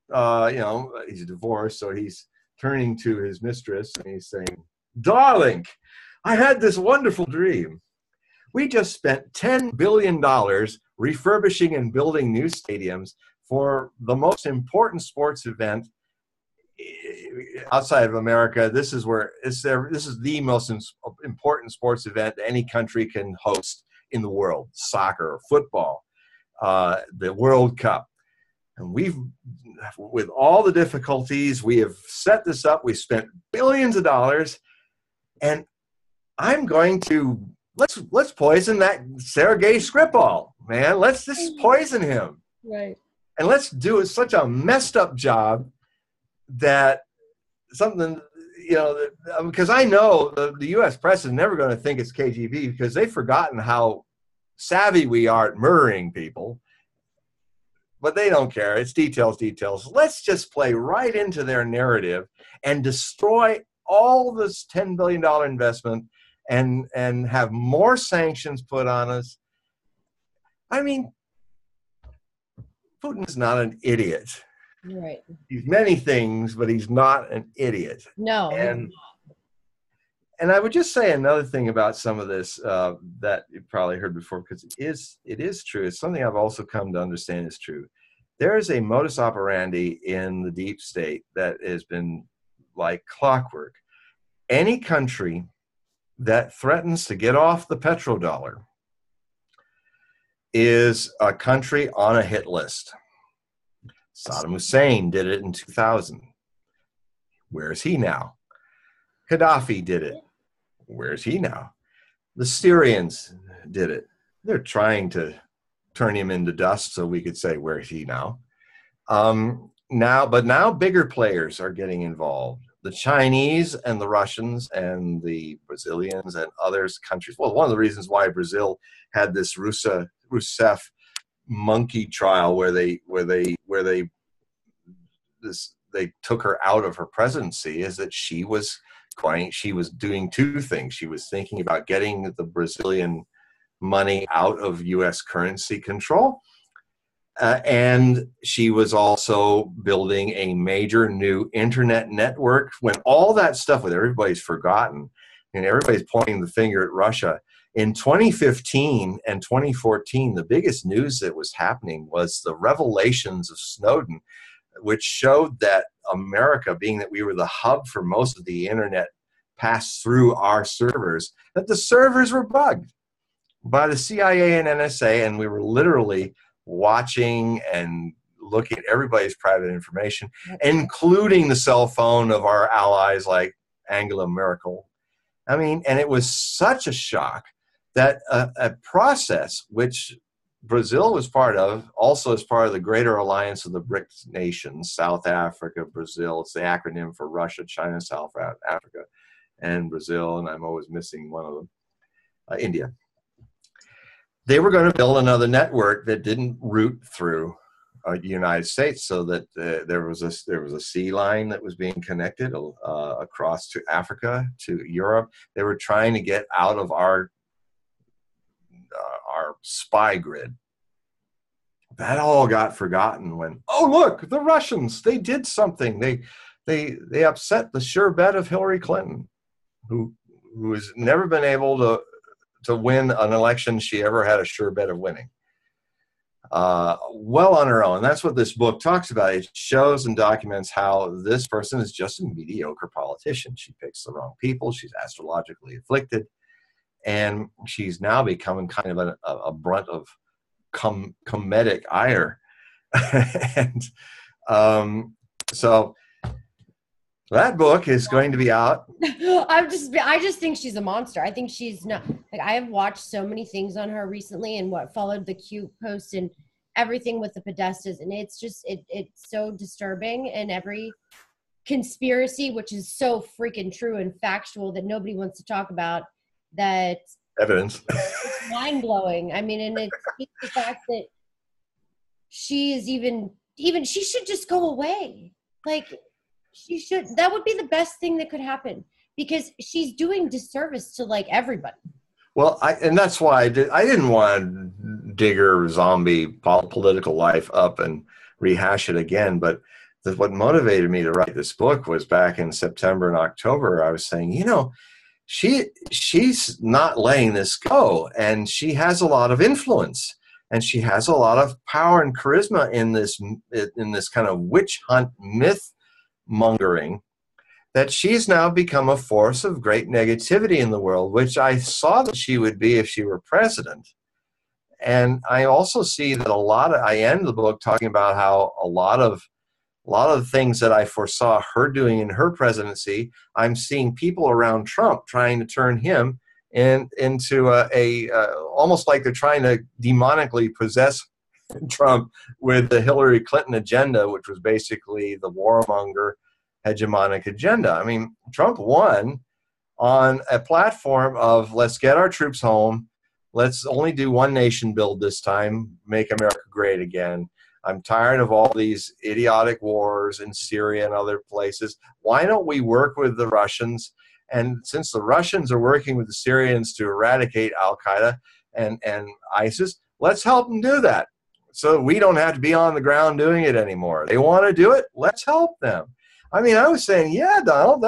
He's divorced, so he's turning to his mistress and he's saying, "Darling, I had this wonderful dream. We just spent $10 billion refurbishing and building new stadiums for the most important sports event outside of America. This is the most important sports event any country can host in the world: soccer, football, the World Cup. And with all the difficulties, we have set this up. We spent billions of dollars, and I'm going to let's poison that Sergei Skripal, man. Let's just poison him, right? And let's do such a messed up job that something, because I know the U.S. press is never going to think it's KGB, because they've forgotten how savvy we are at murdering people. But they don't care. It's details. Let's just play right into their narrative and destroy all this $10 billion investment and have more sanctions put on us. I mean, Putin is not an idiot. Right. He's many things, but he's not an idiot. No. And I would just say another thing about some of this that you probably heard before, because it is true. It's something I've also come to understand is true. There is a modus operandi in the deep state that has been like clockwork. Any country that threatens to get off the petrodollar is a country on a hit list. Saddam Hussein did it in 2000. Where is he now? Gaddafi did it. Where is he now? The Syrians did it. They're trying to turn him into dust so we could say, where is he now? Now bigger players are getting involved. The Chinese and the Russians and the Brazilians and others countries. Well, one of the reasons why Brazil had this Rousseff monkey trial where they took her out of her presidency is that she was doing two things. She was thinking about getting the Brazilian money out of U.S. currency control. And she was also building a major new internet network when all that stuff with everybody's forgotten and everybody's pointing the finger at Russia. In 2015 and 2014, the biggest news that was happening was the revelations of Snowden, which showed that America, being that we were the hub for most of the internet, passed through our servers, that the servers were bugged by the CIA and NSA, and we were literally watching and looking at everybody's private information, including the cell phone of our allies like Angela Merkel. I mean, and it was such a shock that a process which Brazil was part of, also as part of the greater alliance of the BRICS nations, South Africa, Brazil, it's the acronym for Russia, China, South Africa, and Brazil, and I'm always missing one of them, India. They were going to build another network that didn't route through the United States, so that there was a sea line that was being connected across to Africa, to Europe. They were trying to get out of our spy grid. That all got forgotten when, oh look, the Russians, they did something. They upset the sure bet of Hillary Clinton, who has never been able to win an election she ever had a sure bet of winning. Well on her own. That's what this book talks about. It shows and documents how this person is just a mediocre politician. She picks the wrong people. She's astrologically afflicted. And she's now becoming kind of a brunt of comedic ire. And so that book is going to be out. I just think she's a monster. I think she's not, like, I have watched so many things on her recently and what followed the cute post and everything with the Podestas, and it's just it's so disturbing, and every conspiracy, which is so freaking true and factual that nobody wants to talk about, that evidence. It's mind-blowing. I mean, and it's the fact that she is even she should just go away. Like, she should. That would be the best thing that could happen, because she's doing disservice to like everybody. Well, and that's why I didn't want to dig her zombie political life up and rehash it again. But what motivated me to write this book was back in September and October. I was saying, you know, she's not letting this go, and she has a lot of influence, and she has a lot of power and charisma in this kind of witch hunt myth mongering, that she's now become a force of great negativity in the world, which I saw that she would be if she were president. And I also see that I end the book talking about how a lot of the things that I foresaw her doing in her presidency, I'm seeing people around Trump trying to turn him into almost like they're trying to demonically possess Trump with the Hillary Clinton agenda, which was basically the warmonger hegemonic agenda. I mean, Trump won on a platform of let's get our troops home, let's only do one nation build this time, make America great again. I'm tired of all these idiotic wars in Syria and other places. Why don't we work with the Russians? And since the Russians are working with the Syrians to eradicate Al-Qaeda and ISIS, let's help them do that, so we don't have to be on the ground doing it anymore. They want to do it, let's help them. I mean, I was saying, yeah, Donald,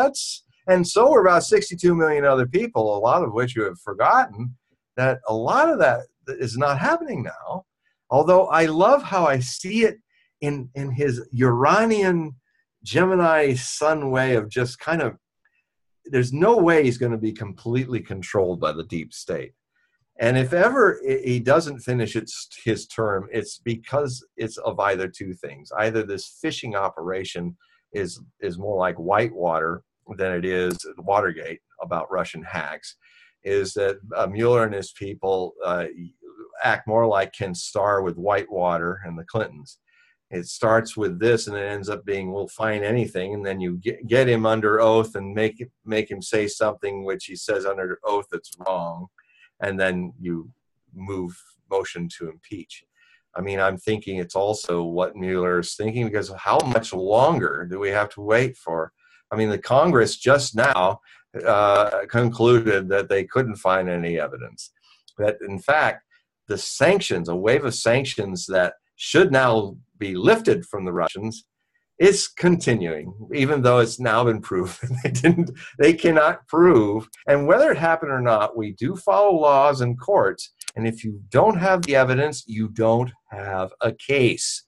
and so we're about 62 million other people, a lot of which you have forgotten that a lot of that is not happening now. Although I love how I see it in his Uranian Gemini sun way of just kind of, there's no way he's going to be completely controlled by the deep state. And if ever he doesn't finish his term, it's because it's of either two things. Either this fishing operation is more like Whitewater than it is Watergate about Russian hacks, is that Mueller and his people act more like Ken Starr with Whitewater and the Clintons. It starts with this, and it ends up being, we'll find anything, and then you get him under oath and make him say something which he says under oath that's wrong, and then you motion to impeach. I mean, I'm thinking it's also what Mueller is thinking, because how much longer do we have to wait for? I mean, the Congress just now concluded that they couldn't find any evidence. That, in fact, the sanctions, a wave of sanctions that should now be lifted from the Russians, is continuing, even though it's now been proven. They cannot prove. And whether it happened or not, we do follow laws and courts. And if you don't have the evidence, you don't have a case.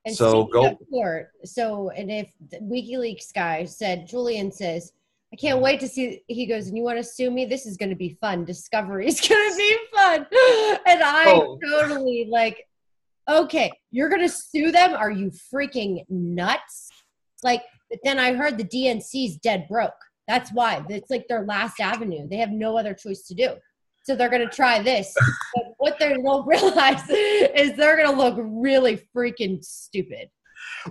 And so go. Court, and if the WikiLeaks guy said, Julian says, I can't wait to see, he goes, and you want to sue me? This is going to be fun. Discovery is going to be fun. And I totally like, okay, you're going to sue them? Are you freaking nuts? Like, but then I heard the DNC's dead broke. That's why. It's like their last avenue. They have no other choice to do. So they're going to try this. But what they won't realize is they're going to look really freaking stupid.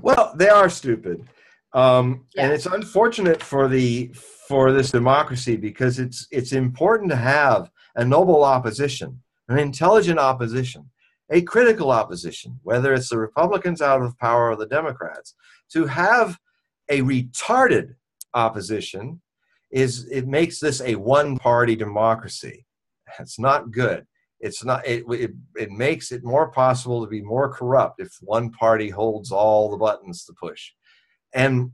Well, they are stupid. And it's unfortunate for this democracy, because it's important to have a noble opposition, an intelligent opposition, a critical opposition, whether it's the Republicans out of power or the Democrats. To have a retarded opposition it makes this a one-party democracy. It's not good. It's not. It makes it more possible to be more corrupt if one party holds all the buttons to push, and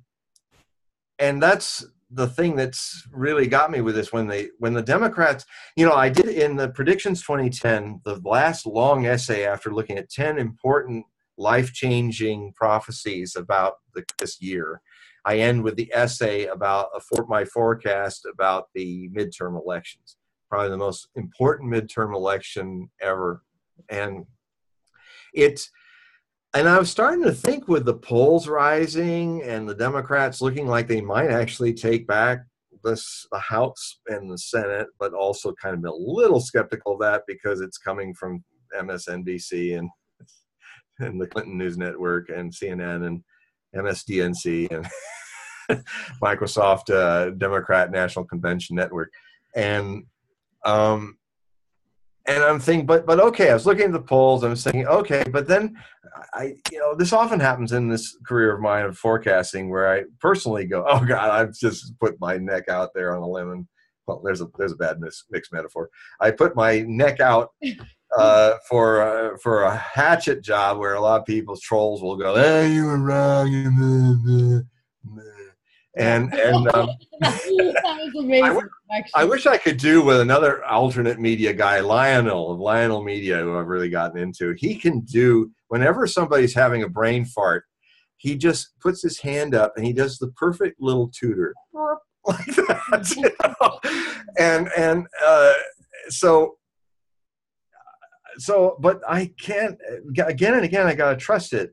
that's the thing that's really got me with this. When the Democrats, I did in the Predictions 2010, the last long essay after looking at 10 important life-changing prophecies about this year. I end with the essay about my forecast about the midterm elections, probably the most important midterm election ever. And I was starting to think, with the polls rising and the Democrats looking like they might actually take back the House and the Senate, but also kind of a little skeptical of that because it's coming from MSNBC and the Clinton News Network and CNN and MSDNC and Microsoft Democrat National Convention Network. And I'm thinking, but okay, I was looking at the polls, I was thinking, okay, but then this often happens in this career of mine of forecasting, where I personally go, oh God, I've just put my neck out there on a limb. And, well, there's a bad mixed metaphor. I put my neck out for a hatchet job where a lot of people's trolls will go, hey, you were wrong. And that was amazing. I wish I could do with another alternate media guy, Lionel of Lionel Media, who I've really gotten into. He can do, whenever somebody's having a brain fart, he just puts his hand up and he does the perfect little tutor like that. But I can't, again and again, I got to trust it.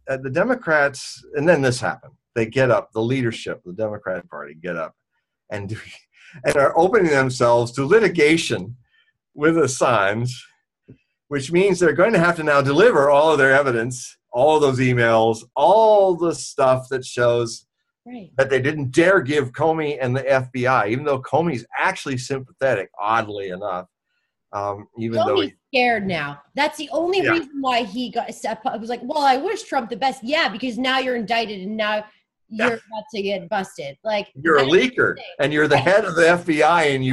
The Democrats, and then this happened. They get up, the leadership, the Democratic Party get up and are opening themselves to litigation with Assange, which means they're going to have to now deliver all of their evidence, all of those emails, all the stuff that shows that they didn't dare give Comey and the FBI, even though Comey's actually sympathetic, oddly enough. Even though he's scared now. That's the only reason why he got set up. It was like, well, I wish Trump the best. Yeah, because now you're indicted and now you're about to get busted. Like, you're a leaker and you're the head of the FBI and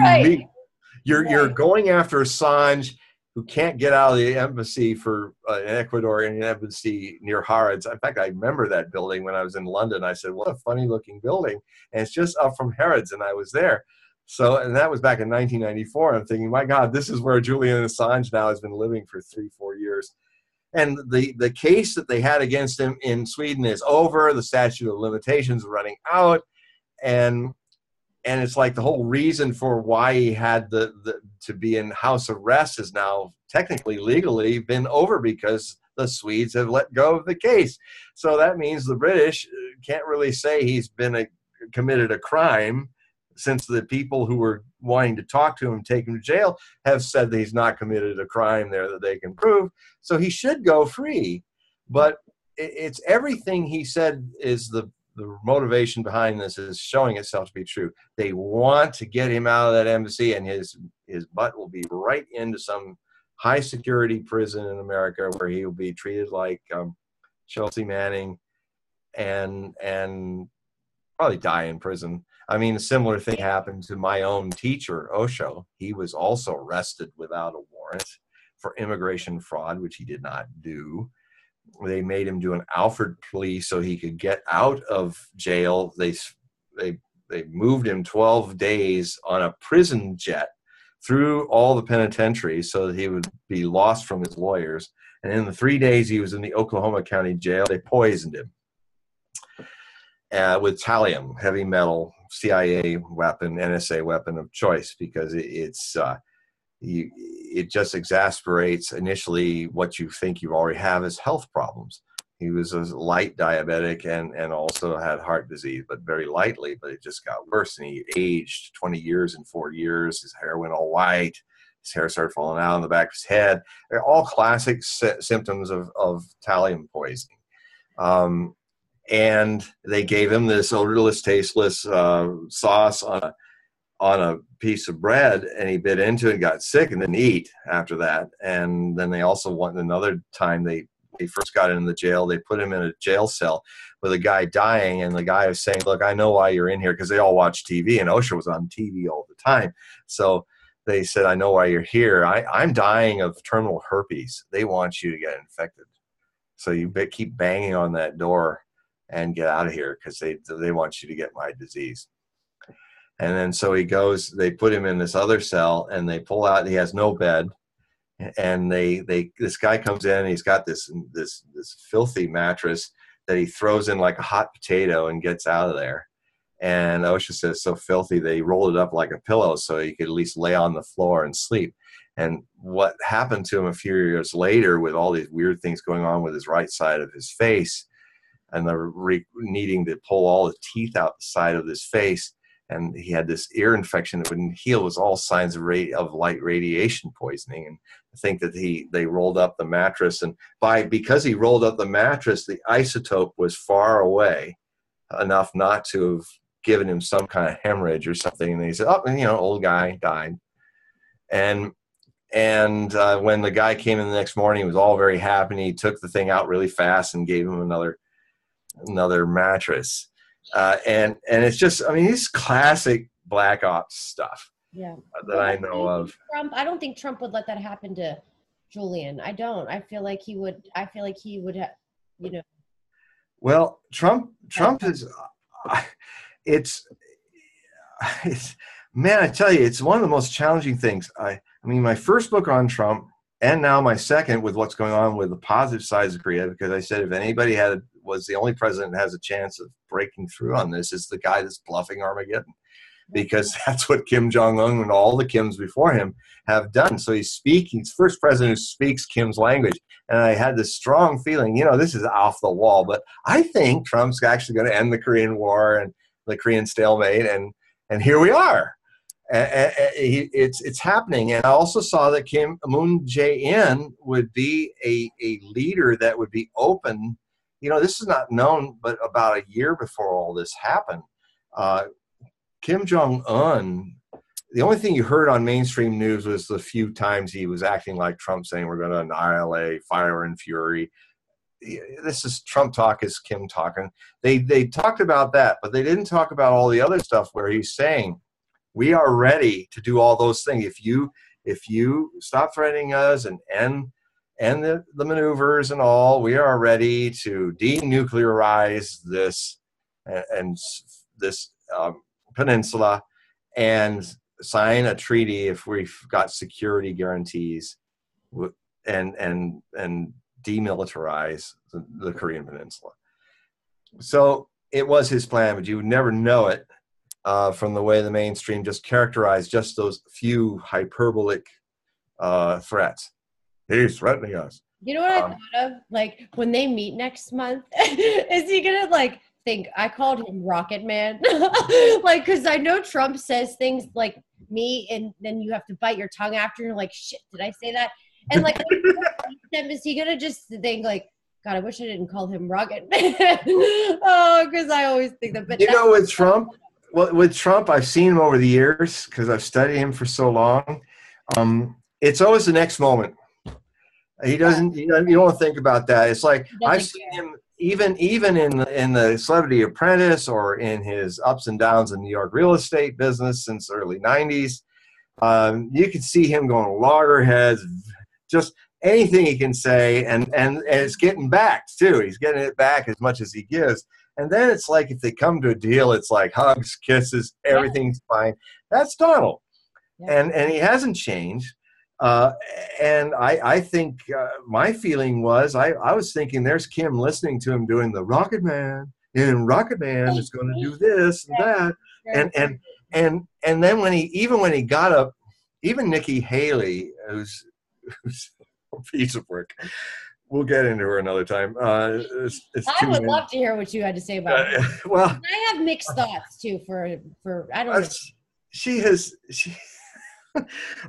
you're going after Assange, who can't get out of the embassy for in Ecuador, and an embassy near Harrods. In fact, I remember that building when I was in London. I said, what a funny looking building. And it's just up from Harrods, and I was there. So, and that was back in 1994. I'm thinking, my God, this is where Julian Assange now has been living for 3-4 years. And the case that they had against him in Sweden is over. The statute of limitations is running out. And it's like the whole reason for why he had to be in house arrest has now technically, legally been over, because the Swedes have let go of the case. So that means the British can't really say he's committed a crime, since the people who were wanting to talk to him, take him to jail, have said that he's not committed a crime there that they can prove. So he should go free. But it's everything he said is the motivation behind this is showing itself to be true. They want to get him out of that embassy, and his butt will be right into some high security prison in America where he will be treated like Chelsea Manning and probably die in prison. I mean, a similar thing happened to my own teacher, Osho. He was also arrested without a warrant for immigration fraud, which he did not do. They made him do an Alford plea so he could get out of jail. They moved him 12 days on a prison jet through all the penitentiaries so that he would be lost from his lawyers. And in the 3 days he was in the Oklahoma County jail, they poisoned him with thallium, heavy metal, CIA weapon, NSA weapon of choice, because it just exasperates initially what you think you already have as health problems. He was a light diabetic and also had heart disease, but very lightly, but it just got worse. And he aged 20 years in 4 years. His hair went all white. His hair started falling out on the back of his head. They're all classic symptoms of thallium poisoning. And they gave him this odorless, tasteless sauce on a piece of bread, and he bit into it and got sick and didn't eat after that. And then they also wanted another time they first got in the jail, they put him in a jail cell with a guy dying, and the guy was saying, look, I know why you're in here, because they all watch TV, and Osho was on TV all the time. So they said, I know why you're here. I'm dying of terminal herpes. They want you to get infected. So you keep banging on that door and get out of here, because they want you to get my disease. And then so he goes, they put him in this other cell, and they pull out, he has no bed. And this guy comes in, and he's got this filthy mattress that he throws in like a hot potato and gets out of there. And Osho says, so filthy, they rolled it up like a pillow so he could at least lay on the floor and sleep. And what happened to him a few years later, with all these weird things going on with his right side of his face, and needing to pull all the teeth out the side of his face, and he had this ear infection that wouldn't heal, was all signs of light radiation poisoning. And I think that they rolled up the mattress, and because he rolled up the mattress, the isotope was far away enough not to have given him some kind of hemorrhage or something. And he said, oh, old guy died. And when the guy came in the next morning, he was all very happy, and he took the thing out really fast and gave him another mattress. And it's just, I mean, it's classic Black Ops stuff. Yeah. That I know of. I don't think Trump would let that happen to Julian. I don't. I feel like he would have, Well, Trump is, it's man, I tell you, it's one of the most challenging things. I mean, my first book on Trump, and now my second, with what's going on with the positive sides of Korea, because I said if anybody was the only president that has a chance of breaking through on this, is the guy that's bluffing Armageddon, because that's what Kim Jong-un and all the Kims before him have done. So he's the first president who speaks Kim's language. And I had this strong feeling, this is off the wall, but I think Trump's actually going to end the Korean War and the Korean stalemate, and here we are. It's happening. And I also saw that Moon Jae-in would be a leader that would be open. This is not known, but about a year before all this happened, Kim Jong-un, the only thing you heard on mainstream news was the few times he was acting like Trump, saying we're going to annihilate, fire and fury. This is Trump talk, is Kim talking. They talked about that, but they didn't talk about all the other stuff where he's saying, we are ready to do all those things. If you stop threatening us and end the maneuvers and all, we are ready to denuclearize this peninsula and sign a treaty if we've got security guarantees and demilitarize the Korean peninsula. So it was his plan, but you would never know it from the way the mainstream just characterized just those few hyperbolic threats. He's threatening us. You know what I thought of? Like, when they meet next month, is he going to, think I called him Rocket Man? Because I know Trump says things like me, and then you have to bite your tongue after, and you're like, shit, did I say that? And, is he going to just think, God, I wish I didn't call him Rocket Man? Because I always think that. But with Trump, with Trump, I've seen him over the years because I've studied him for so long. It's always the next moment. He doesn't. You don't think about that. It's like He I've doesn't seen care. him even in the Celebrity Apprentice or in his ups and downs in New York real estate business since the early '90s. You can see him going loggerheads, just anything he can say, and it's getting back too. He's getting it back as much as he gives. And then it's like if they come to a deal, it's like hugs, kisses, Yeah. everything's fine. That's Donald, Yeah. and he hasn't changed. Uh, and I think my feeling was I was thinking there's Kim listening to him doing the Rocket Man, and Rocket Man is going to do this and that, and and and then when he got up, even Nikki Haley, who's a piece of work. We'll get into her another time. It's I too would many. love to hear what you had to say about her. Well, I have mixed thoughts too. For I don't know. she has.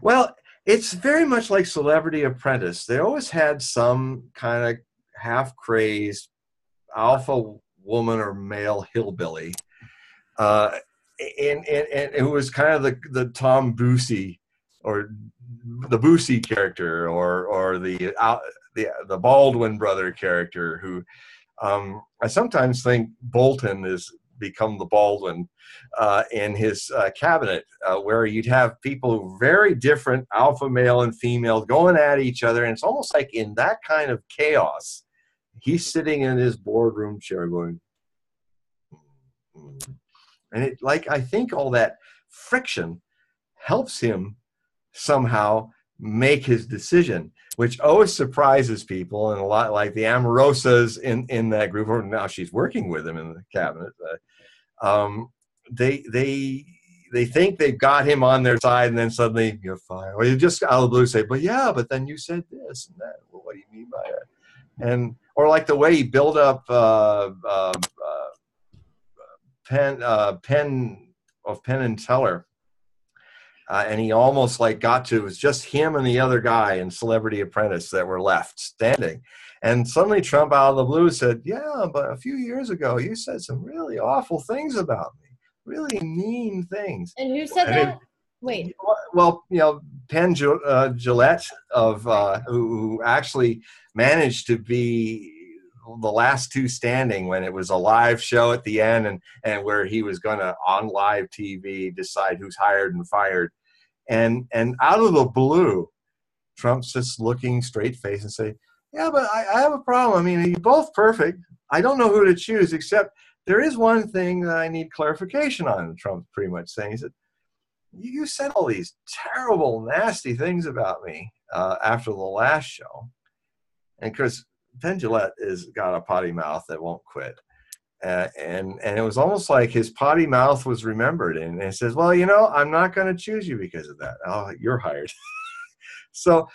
Well, it's very much like Celebrity Apprentice. They always had some kind of half crazed alpha woman or male hillbilly, and who was kind of the Tom Boosie or the Boosie character or the Baldwin brother character who I sometimes think Bolton has become the Baldwin in his cabinet, where you'd have people very different, alpha male and female, going at each other. And it's almost like in that kind of chaos, he's sitting in his boardroom chair going, and it, like, I think all that friction helps him somehow make his decision, which always surprises people. And a lot like the Amorosas in that group, or now she's working with him in the cabinet. They think they've got him on their side, and then suddenly you're fired. Or you just out of the blue say, "But yeah, but then you said this and that. Well, what do you mean by that?" And or like the way he built up Penn and Teller. And he almost like got to, it was just him and the other guy in Celebrity Apprentice that were left standing. And suddenly Trump out of the blue said, yeah, but a few years ago, you said some really awful things about me, really mean things. And who said that? Wait. Well, Penn Jillette who actually managed to be the last two standing when it was a live show at the end and where he was going to, on live TV, decide who's hired and fired. And out of the blue, Trump's just looking straight face and say, yeah, but I have a problem. I mean, you're both perfect. I don't know who to choose, except there is one thing that I need clarification on. Trump's pretty much saying, he said, you said all these terrible, nasty things about me after the last show. And because Penn Jillette has got a potty mouth that won't quit. And it was almost like his potty mouth was remembered. And it says, well, I'm not going to choose you because of that. Oh, you're hired. So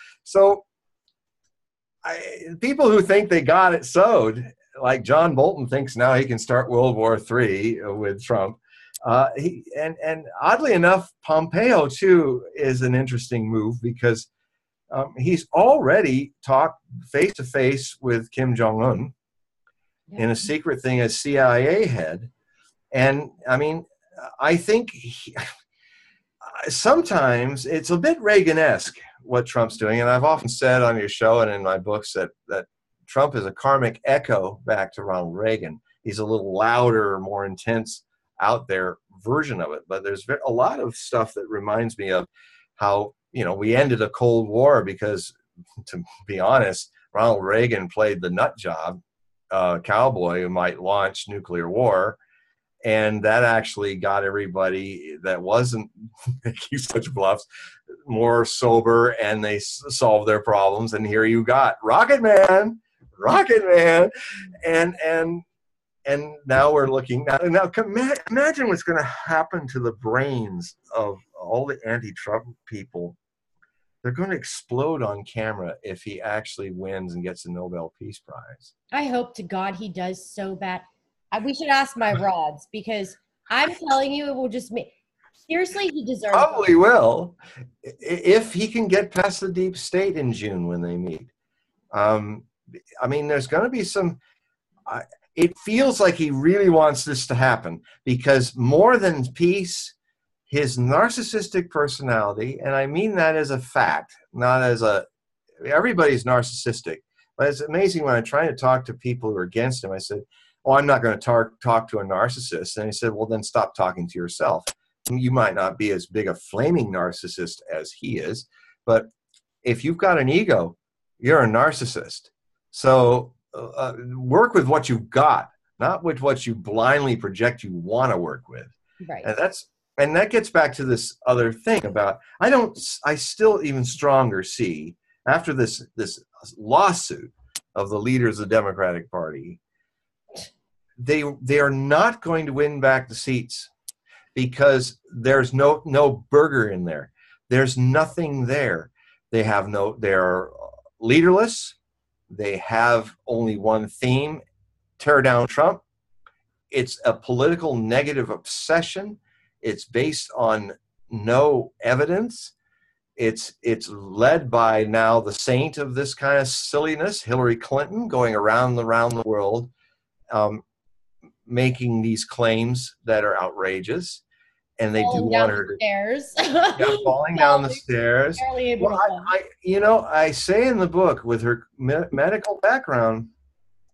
people who think they got it sewed, like John Bolton thinks now he can start World War III with Trump. And oddly enough, Pompeo, too, is an interesting move because he's already talked face-to-face with Kim Jong-un in a secret thing as CIA head. And, I mean, I think sometimes it's a bit Reagan-esque what Trump's doing. And I've often said on your show and in my books that Trump is a karmic echo back to Ronald Reagan. He's a little louder, more intense, out there version of it. But there's a lot of stuff that reminds me of how, we ended a Cold War because, to be honest, Ronald Reagan played the nut job cowboy who might launch nuclear war. And that actually got everybody that wasn't making such bluffs more sober, and they solved their problems. And here you got Rocket Man, and now we're looking. Now imagine what's going to happen to the brains of all the anti-Trump people. They're going to explode on camera if he actually wins and gets a Nobel Peace Prize. I hope to God he does so bad. We should ask my rods, because I'm telling you, it will just make. Seriously, he deserves it. Probably will, if he can get past the deep state in June when they meet. I mean, there's going to be some. It feels like he really wants this to happen because more than peace, his narcissistic personality, and I mean that as a fact, not as a everybody's narcissistic. But it's amazing when I try to talk to people who are against him, I said, oh, I'm not going to talk to a narcissist. And he said, well, then stop talking to yourself. You might not be as big a flaming narcissist as he is, but if you've got an ego, you're a narcissist. So work with what you've got, not with what you blindly project you want to work with. Right. And that gets back to this other thing about, I still even stronger see after this lawsuit of the leaders of the Democratic Party, they are not going to win back the seats because there's no burger in there. There's nothing there. They're leaderless. They have only one theme: tear down Trump. It's a political negative obsession. It's based on no evidence. It's led by now the saint of this kind of silliness, Hillary Clinton, going around the world, making these claims that are outrageous. And they do want her to falling down the stairs. Well, I say in the book, with her medical background,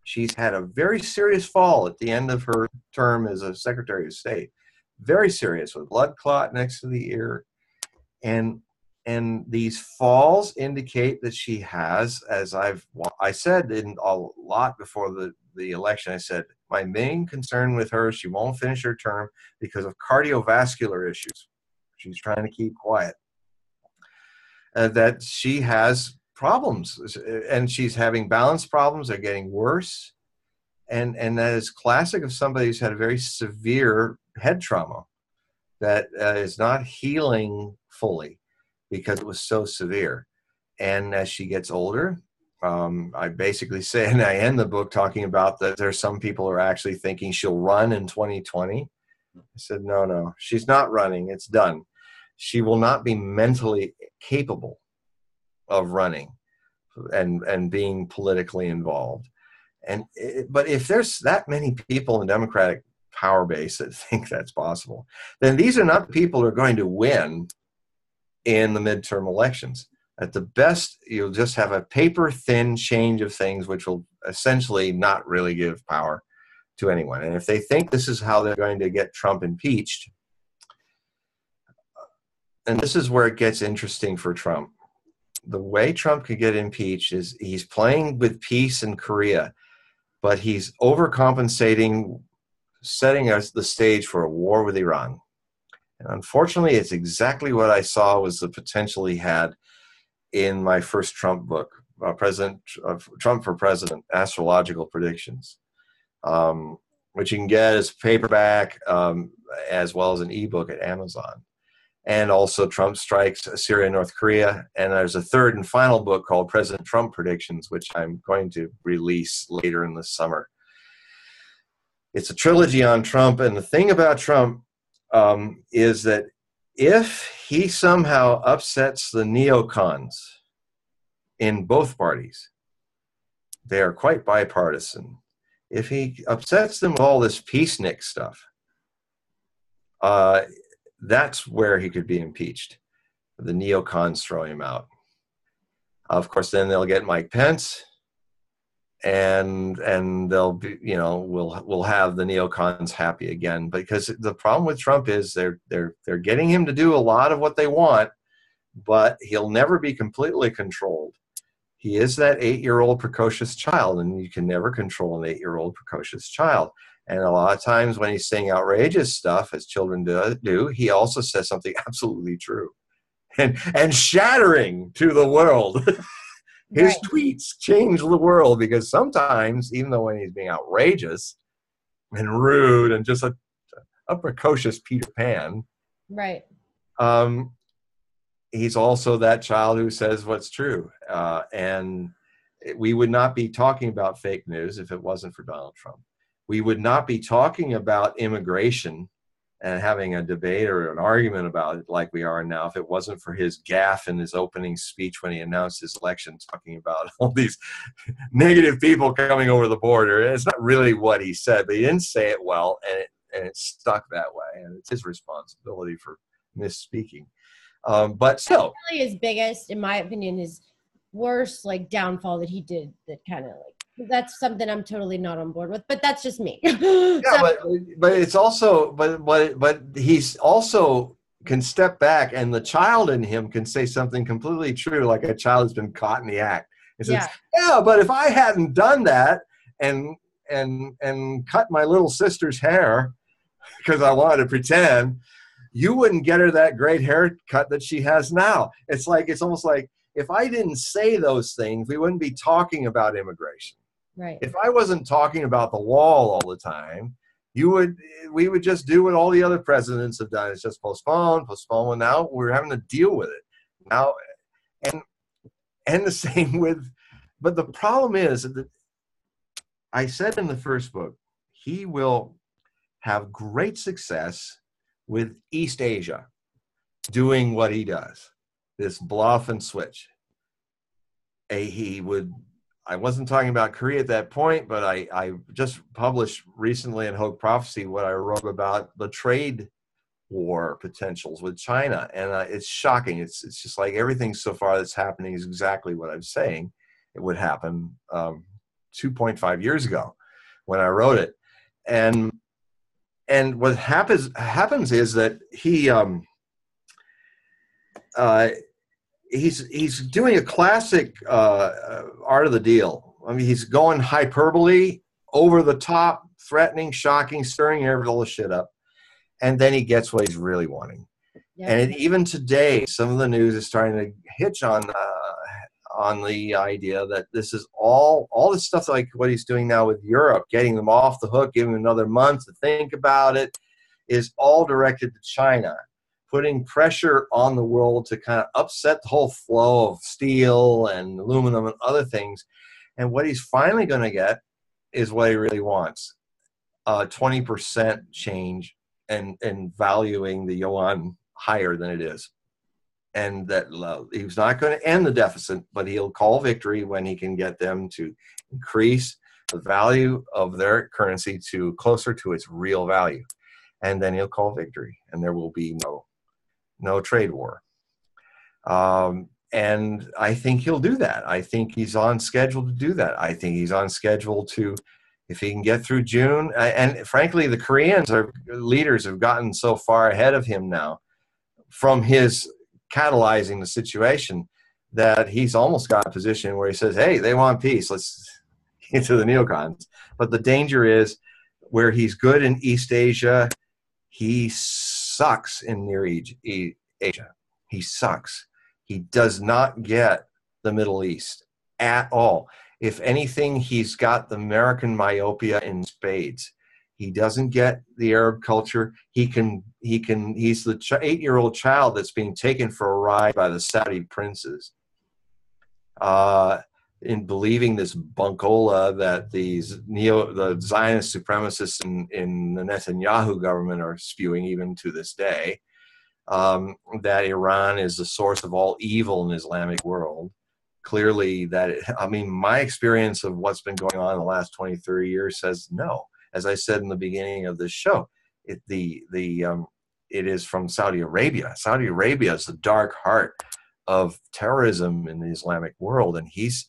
she's had a very serious fall at the end of her term as a Secretary of State. Very serious, with blood clot next to the ear. And these falls indicate that she has, as I said in a lot before the election, I said, my main concern with her, she won't finish her term because of cardiovascular issues. She's trying to keep quiet. That she has problems, and she's having balance problems. They're getting worse. And that is classic of somebody who's had a very severe head trauma that is not healing fully because it was so severe. And as she gets older, I basically say, and I end the book talking about that there's some people who are actually thinking she'll run in 2020. I said, no, she's not running. It's done. She will not be mentally capable of running and being politically involved. But if there's that many people in the Democratic power base that think that's possible, then these are not the people who are going to win in the midterm elections. At the best, you'll just have a paper-thin change of things, which will essentially not really give power to anyone. And if they think this is how they're going to get Trump impeached, and this is where it gets interesting for Trump. The way Trump could get impeached is he's playing with peace in Korea, but he's overcompensating, setting us the stage for a war with Iran. And unfortunately, it's exactly what I saw was the potential he had in my first Trump book, Trump for President, Astrological Predictions, which you can get as paperback as well as an ebook at Amazon. And also Trump Strikes Syria and North Korea. And there's a third and final book called President Trump Predictions, which I'm going to release later in the summer. It's a trilogy on Trump. And the thing about Trump is that if he somehow upsets the neocons in both parties, they are quite bipartisan. If he upsets them with all this peacenik stuff, that's where he could be impeached. The neocons throw him out. Of course, then they'll get Mike Pence, and they'll be, we'll have the neocons happy again. Because the problem with Trump is they're getting him to do a lot of what they want, but he'll never be completely controlled. He is that 8-year-old precocious child, and you can never control an 8-year-old precocious child. And a lot of times when he's saying outrageous stuff, as children do, he also says something absolutely true and shattering to the world. His tweets change the world, because sometimes, even though when he's being outrageous and rude and just a precocious Peter Pan, right, he's also that child who says what's true. And we would not be talking about fake news if it wasn't for Donald Trump. We would not be talking about immigration and having a debate or an argument about it like we are now if it wasn't for his gaffe in his opening speech when he announced his election, talking about all these negative people coming over the border. It's not really what he said, but he didn't say it well, and it stuck that way, and it's his responsibility for misspeaking. But still, really his biggest, in my opinion, is worse like downfall that he did that kind of like, that's something I'm totally not on board with, but that's just me. Yeah, So, but it's also but he's also can step back, and the child in him can say something completely true, like a child has been caught in the act. It says, yeah, "Yeah, but if I hadn't done that and cut my little sister's hair because I wanted to pretend, you wouldn't get her that great haircut that she has now." It's like, it's almost like, if I didn't say those things, we wouldn't be talking about immigration. right. If I wasn't talking about the wall all the time, we would just do what all the other presidents have done. It's just postpone, postpone. And now we're having to deal with it now. And the same with, but the problem is that I said in the first book, he will have great success with East Asia doing what he does, this bluff and switch. I wasn't talking about Korea at that point, but I just published recently in Hogue Prophecy what I wrote about the trade war potentials with China. And it's shocking. It's just like everything so far that's happening is exactly what I'm saying it would happen 2.5 years ago when I wrote it. And what happens is that he's doing a classic art of the deal. I mean, he's going hyperbole, over the top, threatening, shocking, stirring all the shit up, and then he gets what he's really wanting. Yep. And even today, some of the news is starting to hitch on the idea that this is all this stuff, like what he's doing now with Europe, getting them off the hook, giving them another month to think about it, is all directed to China, putting pressure on the world to kind of upset the whole flow of steel and aluminum and other things. And what he's finally going to get is what he really wants, 20% change and valuing the yuan higher than it is. And that he's not going to end the deficit, but he'll call victory when he can get them to increase the value of their currency to closer to its real value. And then he'll call victory, and there will be no trade war. And I think he'll do that. I think he's on schedule to do that. I think he's on schedule to, if he can get through June. And frankly, the Koreans leaders have gotten so far ahead of him now from his catalyzing the situation that he's almost got a position where he says, hey, they want peace. Let's get to the neocons. But the danger is, where he's good in East Asia, he sucks in Near Asia. He sucks. He does not get the Middle East at all. If anything, he's got the American myopia in spades. He doesn't get the Arab culture. He's the 8-year-old child that's being taken for a ride by the Saudi princes in believing this bunkola that the Zionist supremacists in the Netanyahu government are spewing even to this day, that Iran is the source of all evil in the Islamic world. Clearly, my experience of what's been going on in the last 20, 30 years says no. As I said in the beginning of this show, it is from Saudi Arabia. Saudi Arabia is the dark heart of terrorism in the Islamic world, and he's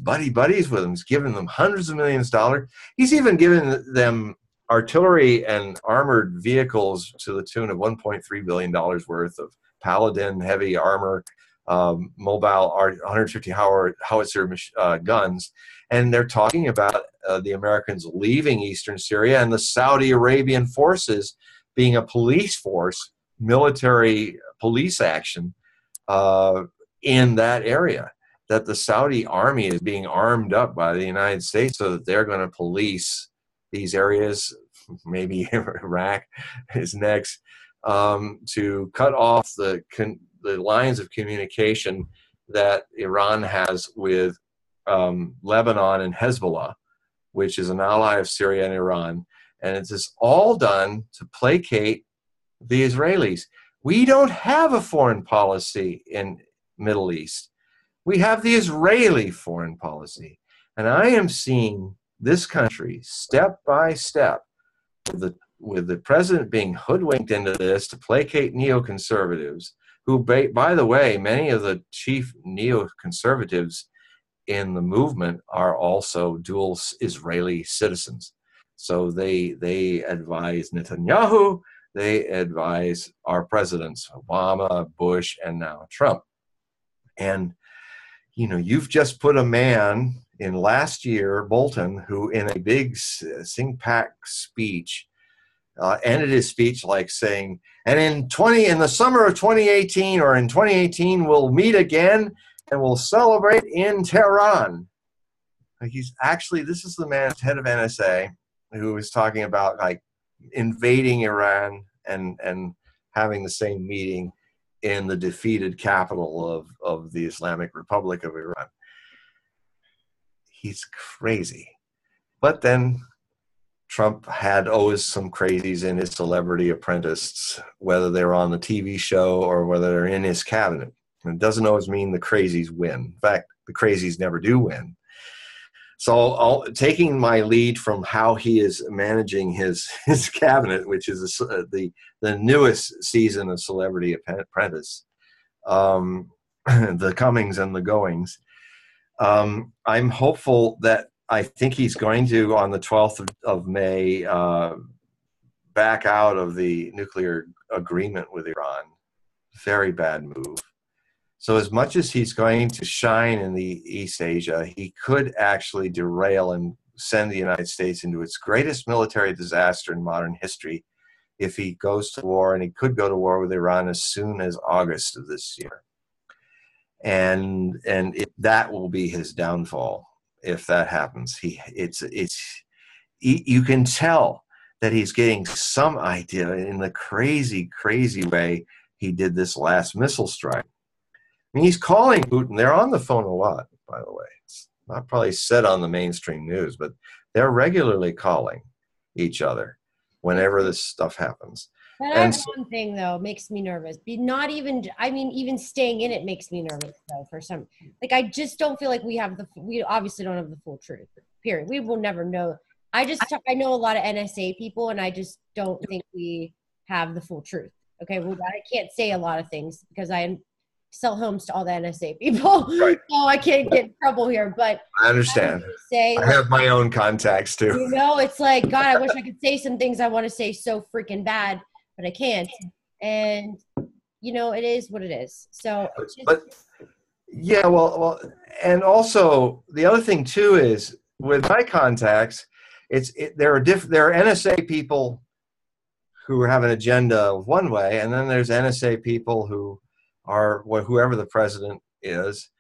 buddies with them. He's given them hundreds of millions of dollars. He's even given them artillery and armored vehicles to the tune of $1.3 billion worth of Paladin heavy armor, mobile 150 howitzer guns. And they're talking about the Americans leaving eastern Syria and the Saudi Arabian forces being a police force, military police action in that area. That the Saudi army is being armed up by the United States so that they're going to police these areas, maybe Iraq is next, to cut off the lines of communication that Iran has with Lebanon and Hezbollah, which is an ally of Syria and Iran. And it's just all done to placate the Israelis. We don't have a foreign policy in Middle East. We have the Israeli foreign policy. And I am seeing this country step by step with the president being hoodwinked into this to placate neoconservatives, who, by the way, many of the chief neoconservatives in the movement are also dual Israeli citizens. So they advise Netanyahu, they advise our presidents, Obama, Bush, and now Trump. And, you know, you've just put a man in last year, Bolton, who in a big sing-pack speech, ended his speech like saying, and in the summer of 2018 or in 2018, we'll meet again and we'll celebrate in Tehran. He's actually, this is the man, head of NSA, who is talking about like invading Iran and having the same meeting in the defeated capital of the Islamic Republic of Iran. He's crazy. But then Trump had always some crazies in his celebrity apprentice, whether they're on the TV show or whether they're in his cabinet. And it doesn't always mean the crazies win. In fact, the crazies never do win. So taking my lead from how he is managing his cabinet, which is the newest season of Celebrity Apprentice, the comings and the goings, I'm hopeful that I think he's going to, on the 12th of May, back out of the nuclear agreement with Iran. Very bad move. So as much as he's going to shine in the East Asia, he could actually derail and send the United States into its greatest military disaster in modern history if he goes to war, and he could go to war with Iran as soon as August of this year. And that will be his downfall if that happens. You can tell that he's getting some idea in the crazy way he did this last missile strike. I mean, he's calling Putin. They're on the phone a lot, by the way. It's not probably said on the mainstream news, but they're regularly calling each other whenever this stuff happens. That one thing, though, makes me nervous. Even staying in it makes me nervous, though, for some. Like, I just don't feel like we obviously don't have the full truth, period. We will never know. I know a lot of NSA people, and I just don't think we have the full truth. Okay, well, I can't say a lot of things because I sell homes to all the NSA people, right. So I can't get in trouble here. But I understand. I have my own contacts too. You know, it's like, God, I wish I could say some things I want to say so freaking bad, but I can't. And you know, it is what it is. So, yeah, well, and also the other thing too is with my contacts, there are NSA people who have an agenda one way, and then there's NSA people who are whoever the president is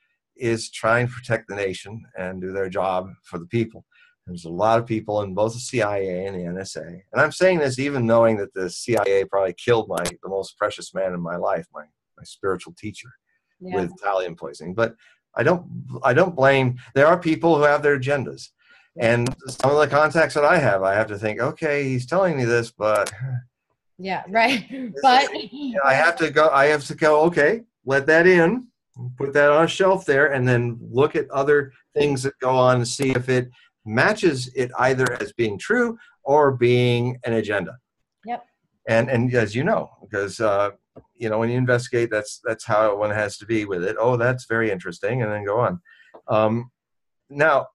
trying to protect the nation and do their job for the people. There's a lot of people in both the CIA and the NSA. And I'm saying this even knowing that the CIA probably killed the most precious man in my life, my spiritual teacher, with thallium poisoning. But I don't blame. There are people who have their agendas. And some of the contacts that I have to think, okay, he's telling me this, but yeah, right. But I have to go, okay, let that in, put that on a shelf there, and then look at other things that go on and see if it matches it either as being true or being an agenda. Yep. And as you know, because you know, when you investigate, that's how one has to be with it. Oh, that's very interesting, and then go on. Now,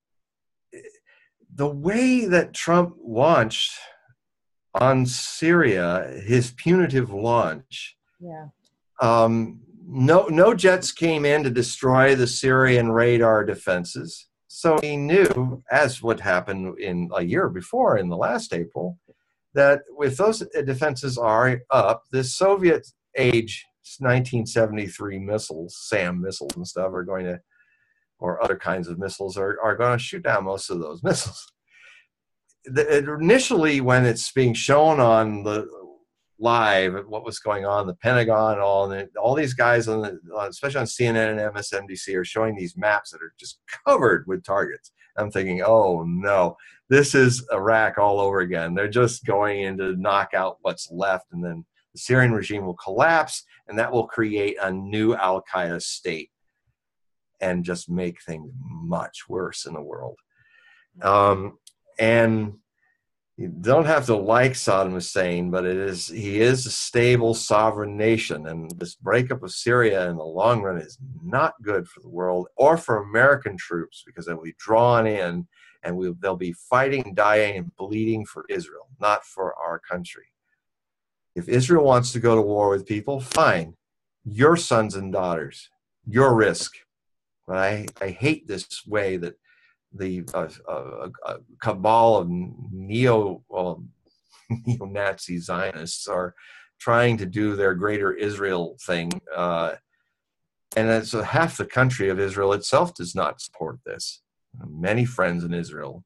the way that Trump launched on Syria, his punitive launch. Yeah. No jets came in to destroy the Syrian radar defenses. So he knew, as what happened in a year before, in the last April, that if those defenses are up, the Soviet age 1973 missiles, SAM missiles and stuff, are going to, or other kinds of missiles, are going to shoot down most of those missiles. Initially, when it's being shown on the live, what was going on, the Pentagon, all these guys, especially on CNN and MSNBC, are showing these maps that are just covered with targets. I'm thinking, oh no, this is Iraq all over again. They're just going in to knock out what's left, and then the Syrian regime will collapse, and that will create a new Al-Qaeda state and just make things much worse in the world. And You don't have to like Saddam Hussein, but he is a stable sovereign nation, and this breakup of Syria in the long run is not good for the world or for American troops, because they'll be drawn in and they'll be fighting, dying, and bleeding for Israel, not for our country. If Israel wants to go to war with people, fine. Your sons and daughters, your risk. But I hate this way that the cabal of neo-Nazi Zionists are trying to do their greater Israel thing. And it's half the country of Israel itself does not support this. Many friends in Israel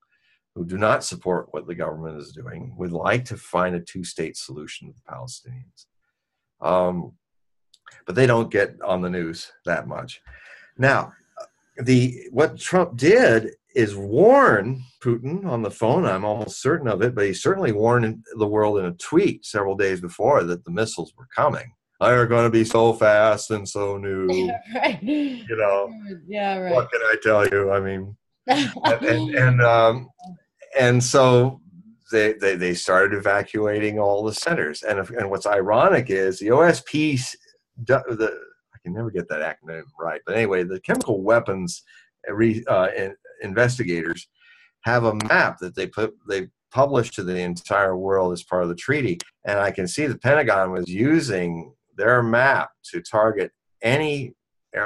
who do not support what the government is doing would like to find a two-state solution with the Palestinians. But they don't get on the news that much. Now, what Trump did is warn Putin on the phone. I'm almost certain of it, but he certainly warned the world in a tweet several days before that the missiles were coming. They're going to be so fast and so new. Yeah, right. You know, yeah, right. What can I tell you? I mean, and so they started evacuating all the centers. And what's ironic is the OSP, I can never get that acronym right, but anyway, the chemical weapons investigators have a map that they published to the entire world as part of the treaty, and I can see the Pentagon was using their map to target any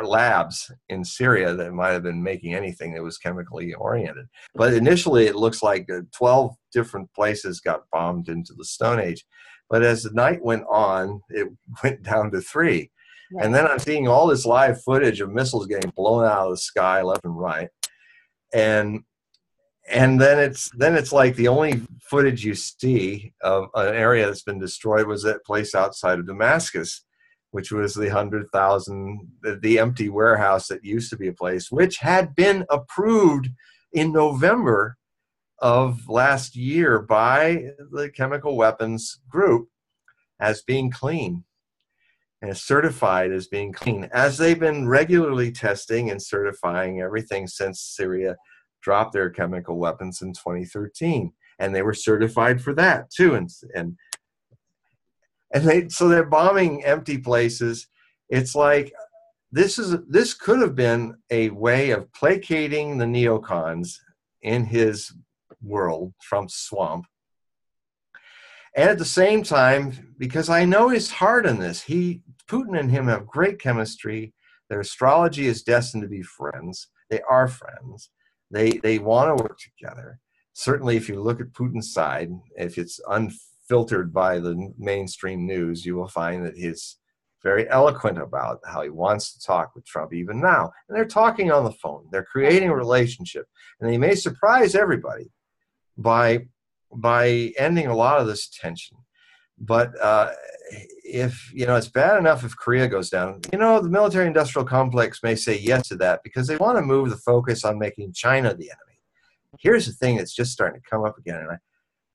labs in Syria that might have been making anything that was chemically oriented. But initially, it looks like 12 different places got bombed into the Stone Age. But as the night went on, it went down to 3. Right. And then I'm seeing all this live footage of missiles getting blown out of the sky left and right. And then it's like the only footage you see of an area that's been destroyed was that place outside of Damascus, which was the 100,000, the empty warehouse that used to be a place, which had been approved in November of last year by the chemical weapons group as being clean and certified as being clean, as they've been regularly testing and certifying everything since Syria dropped their chemical weapons in 2013. And they were certified for that too. So they're bombing empty places. It's like this could have been a way of placating the neocons in his world, Trump's swamp. And at the same time, because I know his heart in this, Putin and him have great chemistry. Their astrology is destined to be friends. They are friends. They want to work together. Certainly, if you look at Putin's side, if it's unfiltered by the mainstream news, you will find that he's very eloquent about how he wants to talk with Trump even now. And they're talking on the phone. They're creating a relationship. And they may surprise everybody by ending a lot of this tension. But if, it's bad enough if Korea goes down, the military-industrial complex may say yes to that because they want to move the focus on making China the enemy. Here's the thing that's just starting to come up again. And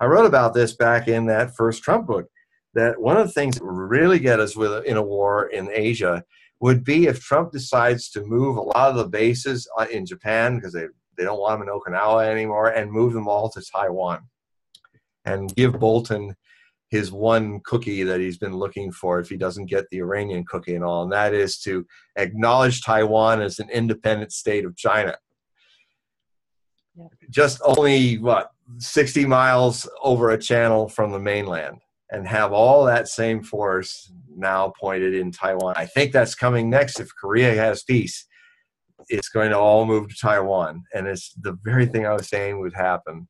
I wrote about this back in that first Trump book, that one of the things that would really get us in a war in Asia would be if Trump decides to move a lot of the bases in Japan, because they don't want them in Okinawa anymore, and move them all to Taiwan and give Bolton his one cookie that he's been looking for if he doesn't get the Iranian cookie and all, and that is to acknowledge Taiwan as an independent state of China. Yeah. Just only, 60 miles over a channel from the mainland, and have all that same force now pointed in Taiwan. I think that's coming next. If Korea has peace, it's going to all move to Taiwan. And it's the very thing I was saying would happen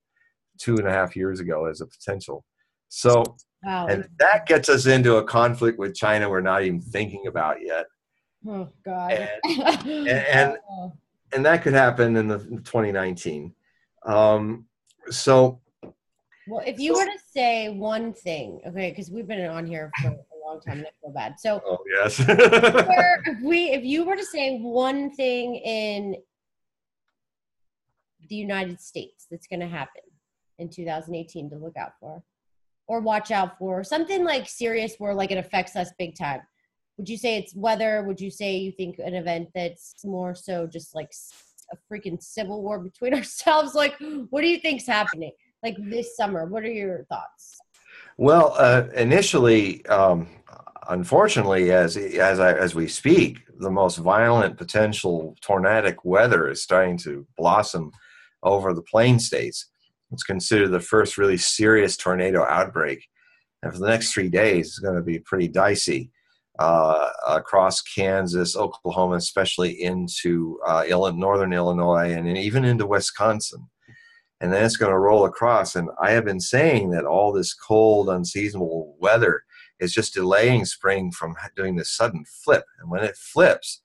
2.5 years ago as a potential. So, wow. And that gets us into a conflict with China we're not even thinking about yet. Oh, God. And that could happen in 2019. Well, if you were to say one thing, okay, because we've been on here for a long time, and I feel bad. So, oh yes, if you were to say one thing in the United States that's going to happen in 2018 to look out for, or watch out for, something like serious where like it affects us big time, would you say it's weather? Would you say you think an event that's more so just like a freaking civil war between ourselves? Like, what do you think's happening? like this summer? What are your thoughts? Well, initially, unfortunately, as we speak, the most violent potential tornadic weather is starting to blossom over the plain states. It's considered the first really serious tornado outbreak, and for the next 3 days, it's going to be pretty dicey across Kansas, Oklahoma, especially into northern Illinois, and even into Wisconsin. And then it's going to roll across. And I have been saying that all this cold, unseasonable weather is just delaying spring from doing this sudden flip. And when it flips,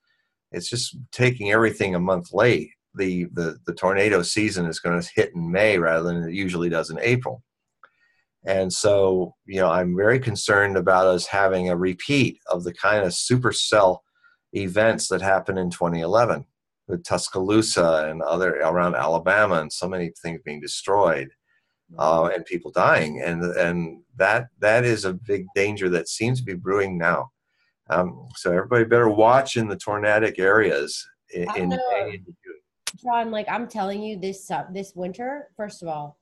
it's just taking everything a month late. The tornado season is going to hit in May rather than it usually does in April. And so, I'm very concerned about us having a repeat of the kind of supercell events that happened in 2011. With Tuscaloosa and other around Alabama, and so many things being destroyed, and people dying, and that is a big danger that seems to be brewing now. So everybody better watch in the tornadic areas in May and June. John, like I'm telling you, this winter, first of all,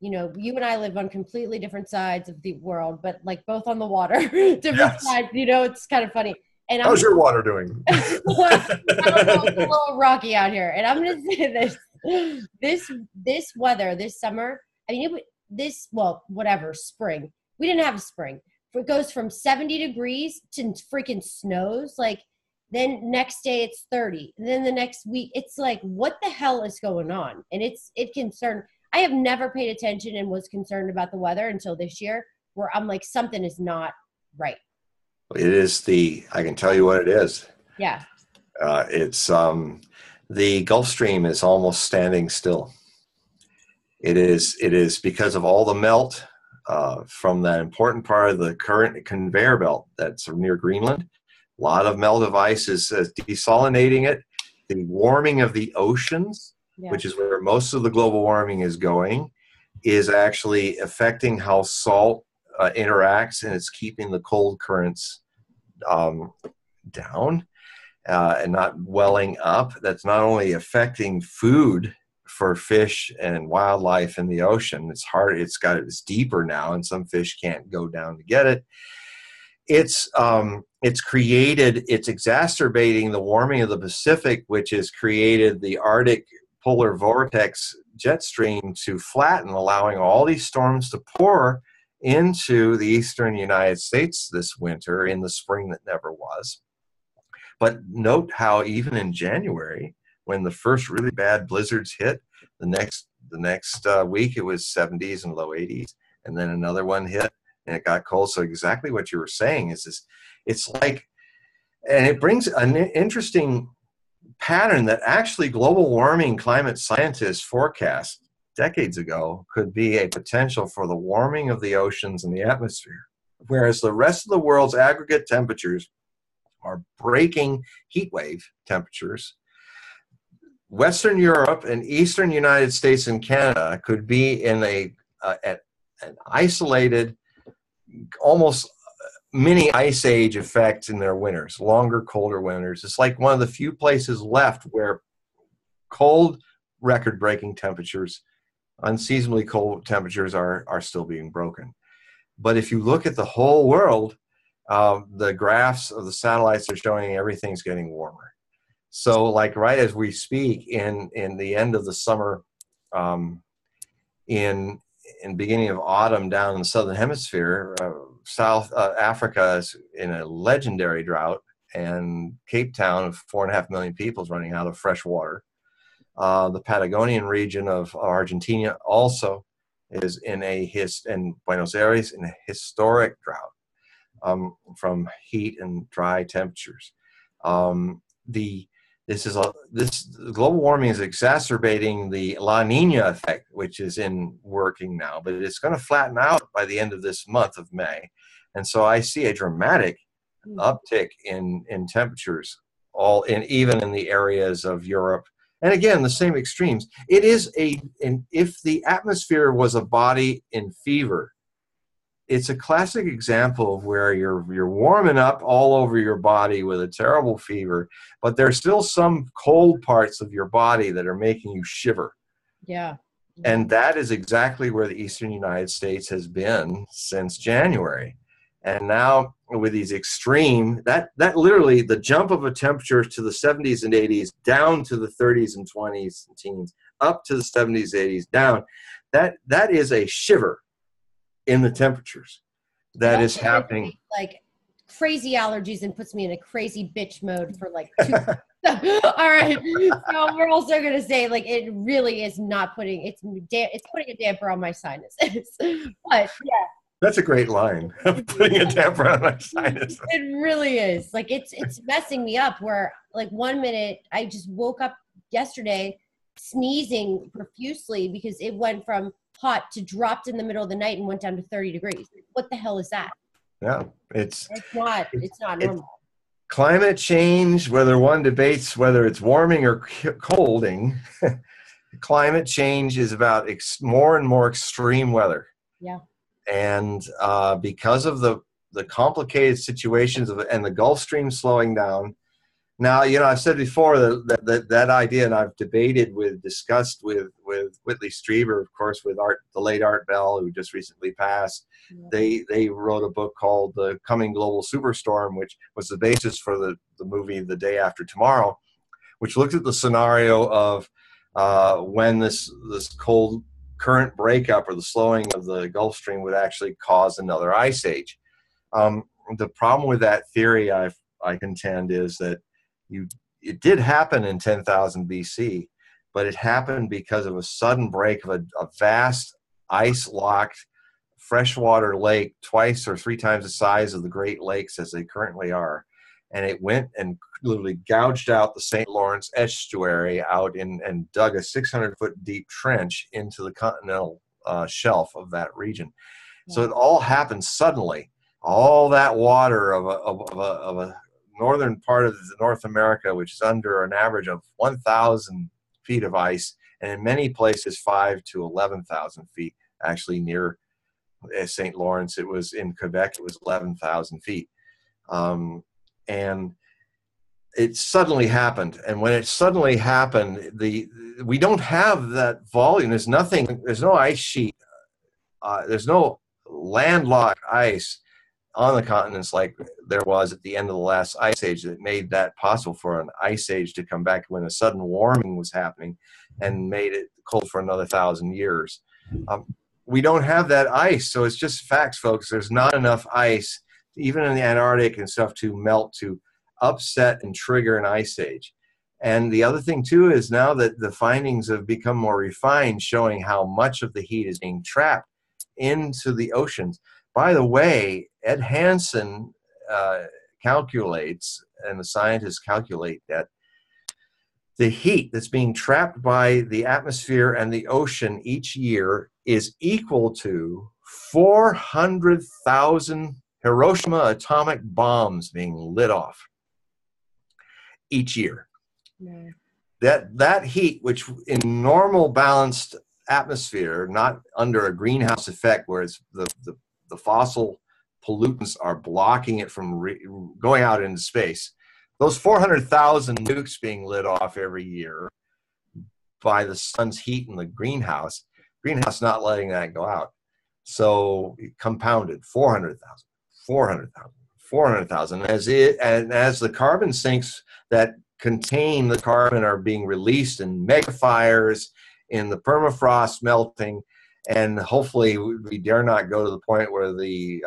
you and I live on completely different sides of the world, but like both on the water, different sides. It's kind of funny. And how's your water doing? I don't know, it's a little rocky out here. And I'm going to say this weather, this summer, I mean, spring. We didn't have a spring. It goes from 70 degrees to freaking snows. Like, then next day it's 30. And then the next week, it's like, what the hell is going on? And it concerned. I have never paid attention and was concerned about the weather until this year, where I'm like, something is not right. It is I can tell you what it is. Yeah. It's the Gulf Stream is almost standing still. It is because of all the melt from that important part of the current conveyor belt that's near Greenland. A lot of melt of ice is desalinating it. The warming of the oceans, which is where most of the global warming is going, is actually affecting how salt interacts, and it's keeping the cold currents down and not welling up. That's not only affecting food for fish and wildlife in the ocean. It's deeper now, and some fish can't go down to get it. It's exacerbating the warming of the Pacific, which has created the Arctic polar vortex jet stream to flatten, allowing all these storms to pour into the eastern United States this winter in the spring that never was. But note how even in January, when the first really bad blizzards hit, the next week it was 70s and low 80s, and then another one hit and it got cold. So exactly what you were saying is this, it's like, and it brings an interesting pattern that actually global warming climate scientists forecast decades ago could be a potential for the warming of the oceans and the atmosphere. Whereas the rest of the world's aggregate temperatures are breaking heat wave temperatures, Western Europe and Eastern United States and Canada could be in an isolated, almost mini ice age effect in their winters, longer, colder winters. It's like one of the few places left where cold, record-breaking temperatures, unseasonably cold temperatures are still being broken. But if you look at the whole world, the graphs of the satellites are showing everything's getting warmer. So like right as we speak in the end of the summer, in beginning of autumn down in the southern hemisphere, South Africa is in a legendary drought, and Cape Town of 4.5 million people is running out of fresh water. The Patagonian region of Argentina also is in and Buenos Aires in a historic drought from heat and dry temperatures. This global warming is exacerbating the La Nina effect, which is working now, but it's going to flatten out by the end of this month of May. And so I see a dramatic uptick in temperatures, even in the areas of Europe. And again, the same extremes. It is if the atmosphere was a body in fever, it's a classic example of where you're warming up all over your body with a terrible fever, but there's still some cold parts of your body that are making you shiver. Yeah. And that is exactly where the eastern United States has been since January. And now with these extreme, that literally the jump of a temperature to the 70s and 80s, down to the 30s and 20s and teens, up to the 70s, 80s, down, that is a shiver in the temperatures that is happening. Like crazy allergies and puts me in a crazy bitch mode for like 2 all right. So we're also going to say, like, it really is not putting, it's putting a damper on my sinuses. But yeah. That's a great line. Putting a damper on my sinuses. It really is. Like, it's messing me up where, like, 1 minute I just woke up yesterday sneezing profusely because it went from hot to dropped in the middle of the night and went down to 30 degrees. What the hell is that? Yeah. It's not normal. Climate change, whether one debates whether it's warming or colding, climate change is about more and more extreme weather. Yeah. And because of the complicated situations and the Gulf Stream slowing down. Now, I've said before that idea, and I've discussed with Whitley Strieber, of course, with the late Art Bell, who just recently passed. Yeah. They wrote a book called The Coming Global Superstorm, which was the basis for the movie The Day After Tomorrow, which looked at the scenario of when this cold current breakup or the slowing of the Gulf Stream would actually cause another ice age. The problem with that theory, I contend, is that it did happen in 10,000 BC, but it happened because of a sudden break of a vast ice-locked freshwater lake, 2 or 3 times the size of the Great Lakes as they currently are. And it went and literally gouged out the St. Lawrence estuary out and dug a 600-foot deep trench into the continental shelf of that region. Yeah. So it all happened suddenly. All that water of a northern part of North America, which is under an average of 1,000 feet of ice, and in many places 5,000 to 11,000 feet. Actually, near St. Lawrence, it was in Quebec, it was 11,000 feet, and it suddenly happened. And when it suddenly happened, we don't have that volume. There's nothing. There's no ice sheet. There's no landlocked ice on the continents like there was at the end of the last ice age that made that possible for an ice age to come back when a sudden warming was happening and made it cold for another 1,000 years. We don't have that ice, so it's just facts, folks. There's not enough ice, even in the Antarctic and stuff, to melt, to upset and trigger an ice age. And the other thing, too, is now that the findings have become more refined, showing how much of the heat is being trapped into the oceans. By the way, Ed Hansen calculates, and the scientists calculate, that the heat that's being trapped by the atmosphere and the ocean each year is equal to 400,000 Hiroshima atomic bombs being lit off each year. No. That heat, which in normal balanced atmosphere, not under a greenhouse effect where it's the fossil pollutants are blocking it from going out into space. Those 400,000 nukes being lit off every year by the sun's heat in the greenhouse not letting that go out. So compounded 400,000. As the carbon sinks that contain the carbon are being released in megafires, in the permafrost melting, and hopefully we dare not go to the point where the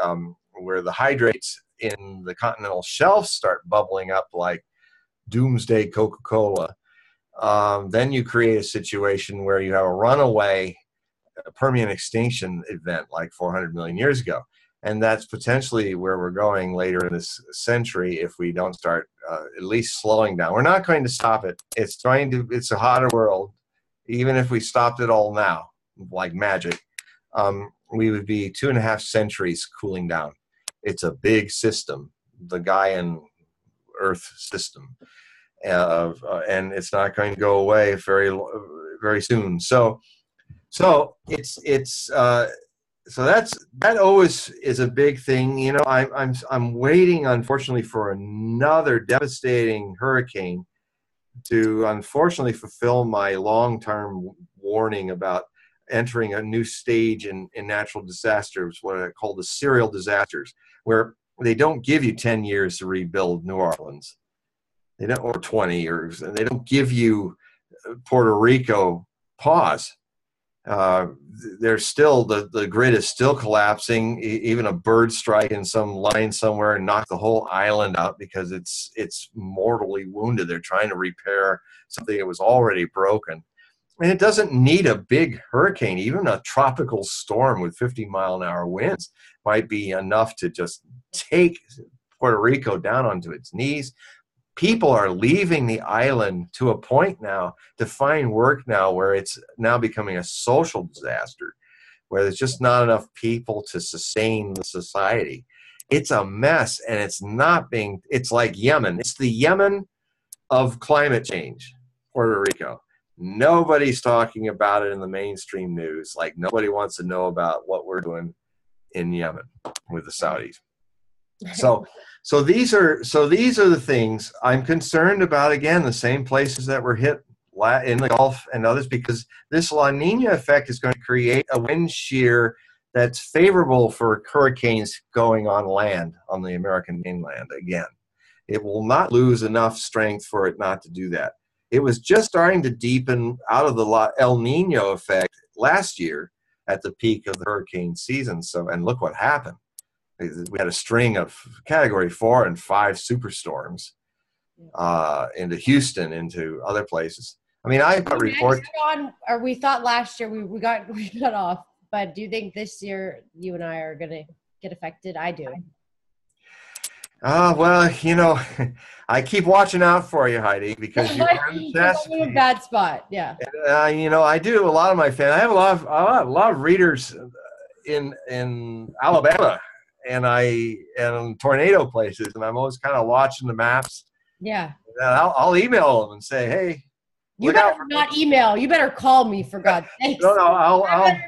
hydrates in the continental shelf start bubbling up like doomsday Coca-Cola. Then you create a situation where you have a runaway Permian extinction event like 400 million years ago. And that's potentially where we're going later in this century if we don't start at least slowing down. We're not going to stop it. It's a hotter world. Even if we stopped it all now, like magic, we would be 2.5 centuries cooling down. It's a big system, the Gaian Earth system, and it's not going to go away very, very soon. So that always is a big thing. I'm waiting, unfortunately, for another devastating hurricane to unfortunately fulfill my long-term warning about entering a new stage in natural disasters, what I call the serial disasters, where they don't give you 10 years to rebuild New Orleans. They don't, or 20 years. They don't give you Puerto Rico. Pause. There's still, the grid is still collapsing. Even a bird strike in some line somewhere and knock the whole island out because it's mortally wounded. They're trying to repair something that was already broken. And it doesn't need a big hurricane. Even a tropical storm with 50-mile-an-hour winds might be enough to just take Puerto Rico down onto its knees. People are leaving the island to a point now to find work now where it's now becoming a social disaster, where there's just not enough people to sustain the society. It's a mess, and it's like Yemen. It's the Yemen of climate change, Puerto Rico. Nobody's talking about it in the mainstream news. Like, nobody wants to know about what we're doing in Yemen with the Saudis. So these are the things I'm concerned about. Again, the same places that were hit in the Gulf and others, because this La Nina effect is going to create a wind shear that's favorable for hurricanes going on land on the American mainland again. It will not lose enough strength for it not to do that. It was just starting to deepen out of the El Nino effect last year at the peak of the hurricane season. So, and look what happened. We had a string of Category 4 and 5 superstorms into Houston, into other places. I mean, I got reports. We thought last year we got off, but do you think this year you and I are going to get affected? I do. Well, you know, I keep watching out for you, Heidi, because you're in a bad spot. Yeah. You know, I do. A lot of my fans. I have a lot of readers in Alabama. And tornado places, and I'm always kind of watching the maps. Yeah. And I'll email them and say, hey, you better not email. You better call me, for God's sake. No,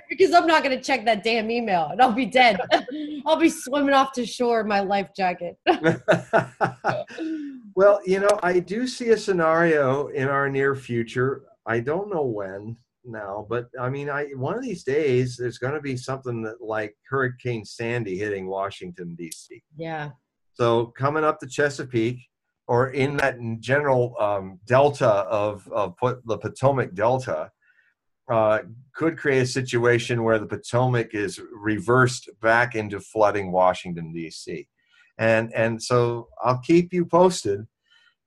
because I'm not going to check that damn email, and I'll be dead. I'll be swimming off to shore in my life jacket. Well, you know, I do see a scenario in our near future. I don't know when now, but I mean, one of these days there's going to be something that like Hurricane Sandy hitting Washington, D.C. Yeah. So coming up the Chesapeake, or in that general delta of the Potomac Delta, could create a situation where the Potomac is reversed back into flooding Washington, D.C. And so I'll keep you posted.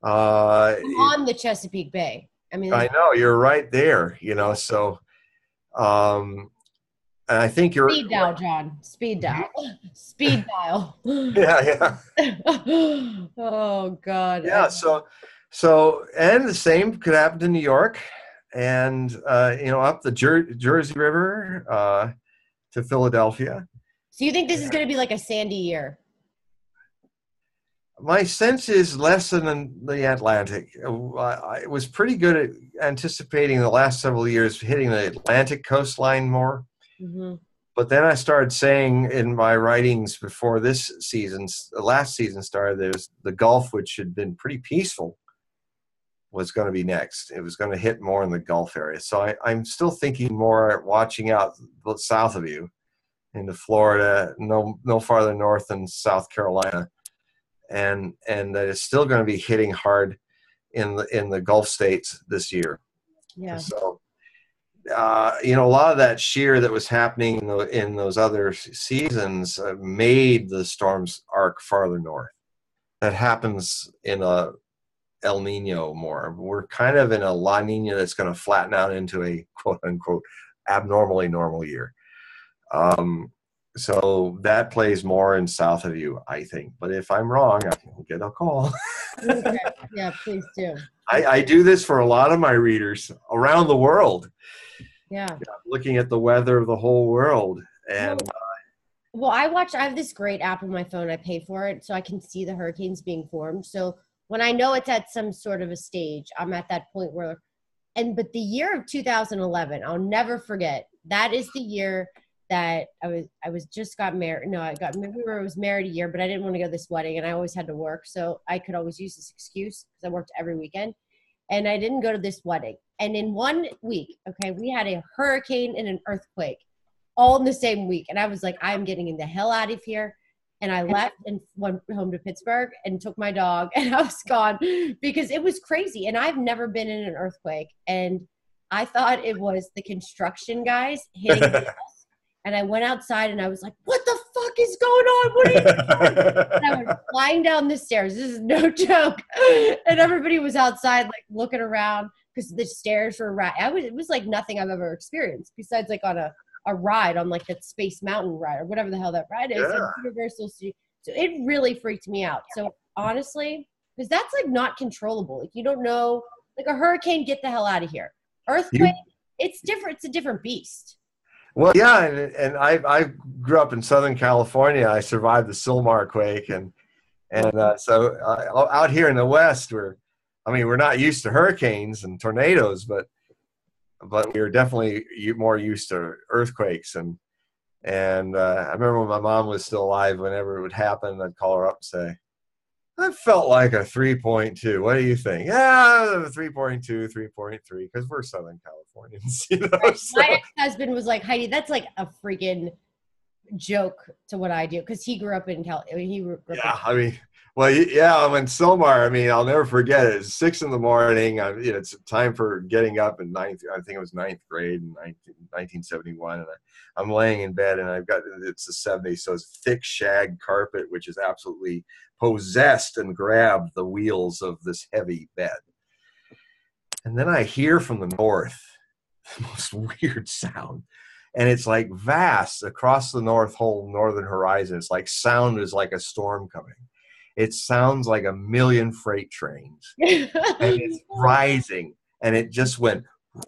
On the Chesapeake Bay. I mean, I know you're right there, you know, so and I think you're speed dial, John. Speed dial. Speed dial. Yeah. Oh God. Yeah, so and the same could happen to New York and you know, up the Jersey River to Philadelphia. So you think this is going to be like a Sandy year? My sense is less than the Atlantic. I was pretty good at anticipating the last several years hitting the Atlantic coastline more. Mm-hmm. But then I started saying in my writings before the last season started, there's the Gulf, which had been pretty peaceful, was going to be next. It was going to hit more in the Gulf area. So I'm still thinking more, watching out south of you into Florida, no farther north than South Carolina. And that it's still going to be hitting hard in the Gulf states this year. Yeah. So, you know, a lot of that shear that was happening in those other seasons made the storms arc farther north. That happens in a El Nino more. We're kind of in a La Nina that's going to flatten out into a quote unquote abnormally normal year. So that plays more in south of you, I think. But if I'm wrong, I'll get a call. Okay. Yeah, please do. I do this for a lot of my readers around the world. Yeah. Looking at the weather of the whole world. And well, I have this great app on my phone. I pay for it so I can see the hurricanes being formed. So when I know it's at some sort of a stage, I'm at that point where, but the year of 2011, I'll never forget. That is the year that I was just got married. No, I was married a year, but I didn't want to go to this wedding, and I always had to work. So I could always use this excuse because I worked every weekend, and I didn't go to this wedding. And in 1 week, okay, we had a hurricane and an earthquake all in the same week. And I was like, I'm getting the hell out of here. And I left and went home to Pittsburgh and took my dog, and I was gone because it was crazy. And I've never been in an earthquake. And I thought it was the construction guys hitting the house. And I went outside and I was like, what the fuck is going on? What are you doing? And I went flying down the stairs. This is no joke. And everybody was outside like looking around because the stairs were it was like nothing I've ever experienced besides like on a ride on like that Space Mountain ride or whatever the hell that ride is. Yeah. Like Universal Studios. So it really freaked me out. So honestly, because that's like not controllable. Like you don't know, like a hurricane, get the hell out of here. Earthquake, it's different. It's a different beast. Well, yeah, and I grew up in Southern California. I survived the Silmar quake, and so out here in the West, we're not used to hurricanes and tornadoes, but we're definitely more used to earthquakes. And I remember when my mom was still alive, whenever it would happen, I'd call her up and say, I felt like a 3.2. What do you think? Yeah, 3.2, 3.3, because we're Southern Californians. Right. So. My ex-husband was like, Heidi, that's like a freaking joke to what I do, because he grew up in California. When Silmar, I'll never forget it. It's 6 in the morning. It's time for getting up in ninth grade in 1971. And I'm laying in bed, and it's the 70s, so it's thick shag carpet, which is absolutely possessed and grabbed the wheels of this heavy bed. And then I hear from the north the most weird sound. And it's like vast across the northern horizon. It's like sound is like a storm coming. It sounds like a million freight trains. And it's rising. And it just went, and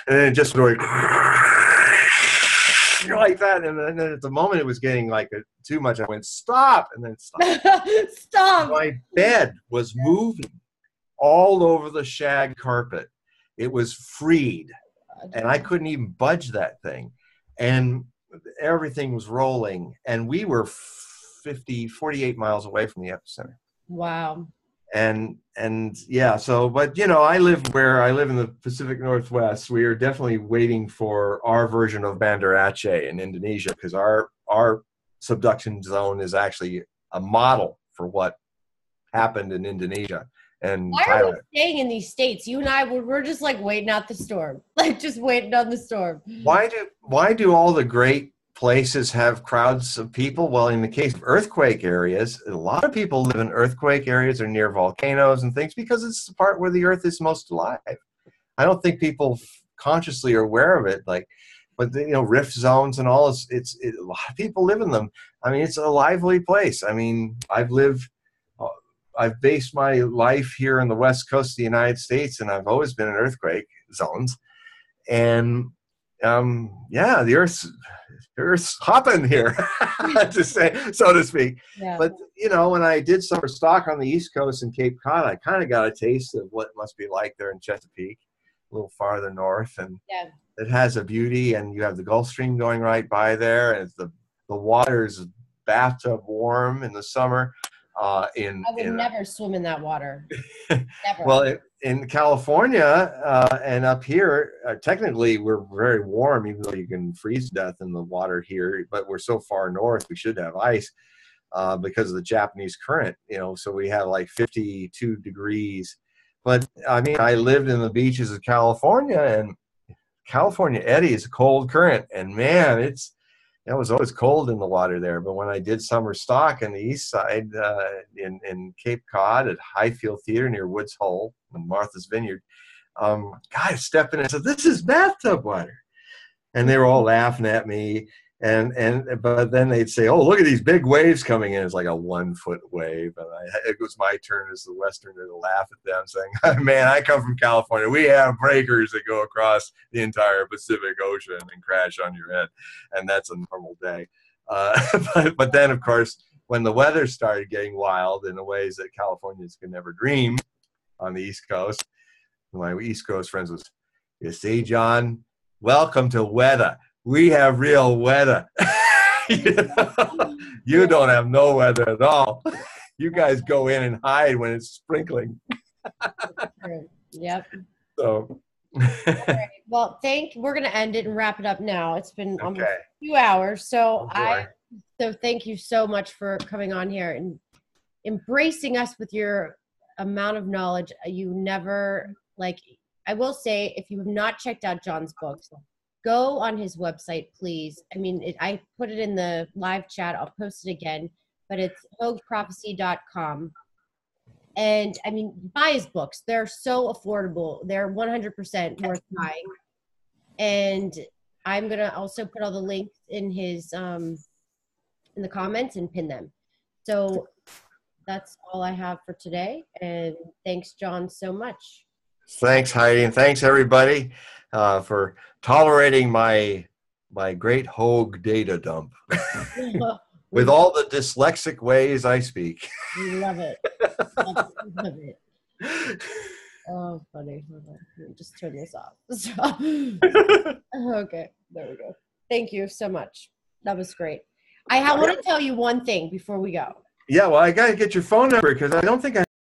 then it just went like that. And then at the moment it was getting like too much, I went, stop. And then it stopped. Stop. My bed was moving all over the shag carpet. It was freed. And I couldn't even budge that thing. And everything was rolling. And we were 48 miles away from the epicenter. Wow. And yeah, so, but I live in the Pacific Northwest. We are definitely waiting for our version of Banda Aceh in Indonesia, because our subduction zone is actually a model for what happened in Indonesia. And why are we staying in these states? You and I, we're just like waiting out the storm, like just waiting on the storm. Why do all the great places have crowds of people? Well, in the case of earthquake areas, a lot of people live in earthquake areas or near volcanoes and things, because it's the part where the earth is most alive. I don't think people consciously are aware of it. But rift zones and all, it's a lot of people live in them. It's a lively place. I've based my life here on the West Coast of the United States, and I've always been in earthquake zones. And the Earth's hopping here, to say, so to speak. Yeah. But when I did summer stock on the East Coast in Cape Cod, I kind of got a taste of what it must be like there in Chesapeake, a little farther north, and it has a beauty. And you have the Gulf Stream going right by there, and the water's bathtub warm in the summer. I would never swim in that water. Never. Well, in California and up here, technically we're very warm, even though you can freeze to death in the water here. But we're so far north, we should have ice because of the Japanese current. So we have like 52 degrees. But I lived in the beaches of California, and California eddy is a cold current, and man, it was always cold in the water there. But when I did summer stock in the east side in Cape Cod at Highfield Theater near Woods Hole and Martha's Vineyard, guys stepped in and said, "This is bathtub water." And they were all laughing at me. But then they'd say, "Oh, look at these big waves coming in." It's like a 1 foot wave. And it was my turn as the Westerner to laugh at them, saying, "Man, I come from California. We have breakers that go across the entire Pacific Ocean and crash on your head. And that's a normal day." But then, of course, when the weather started getting wild in the ways that Californians could never dream on the East Coast, my East Coast friends was, "You see, John, welcome to weather. We have real weather. You don't have no weather at all. You guys go in and hide when it's sprinkling." True. Yep. So, Well, we're going to end it and wrap it up now. It's been almost okay. 2 hours. Oh boy. So thank you so much for coming on here and embracing us with your amount of knowledge. You never, like, I will say, if you have not checked out John's books, go on his website, please. I mean, I put it in the live chat. I'll post it again, but it's HOGUE'sprophecy.com. And I mean, buy his books. They're so affordable. They're 100% worth buying. And I'm going to also put all the links in his, in the comments and pin them. So that's all I have for today. And thanks, John, so much. Thanks, Heidi, and thanks everybody for tolerating my great Hogue data dump with all the dyslexic ways I speak. We love it. Love it. Oh, funny. Hold on. Let me just turn this off. Okay, there we go. Thank you so much. That was great. I want to tell you one thing before we go. Yeah, well, I got to get your phone number because I don't think I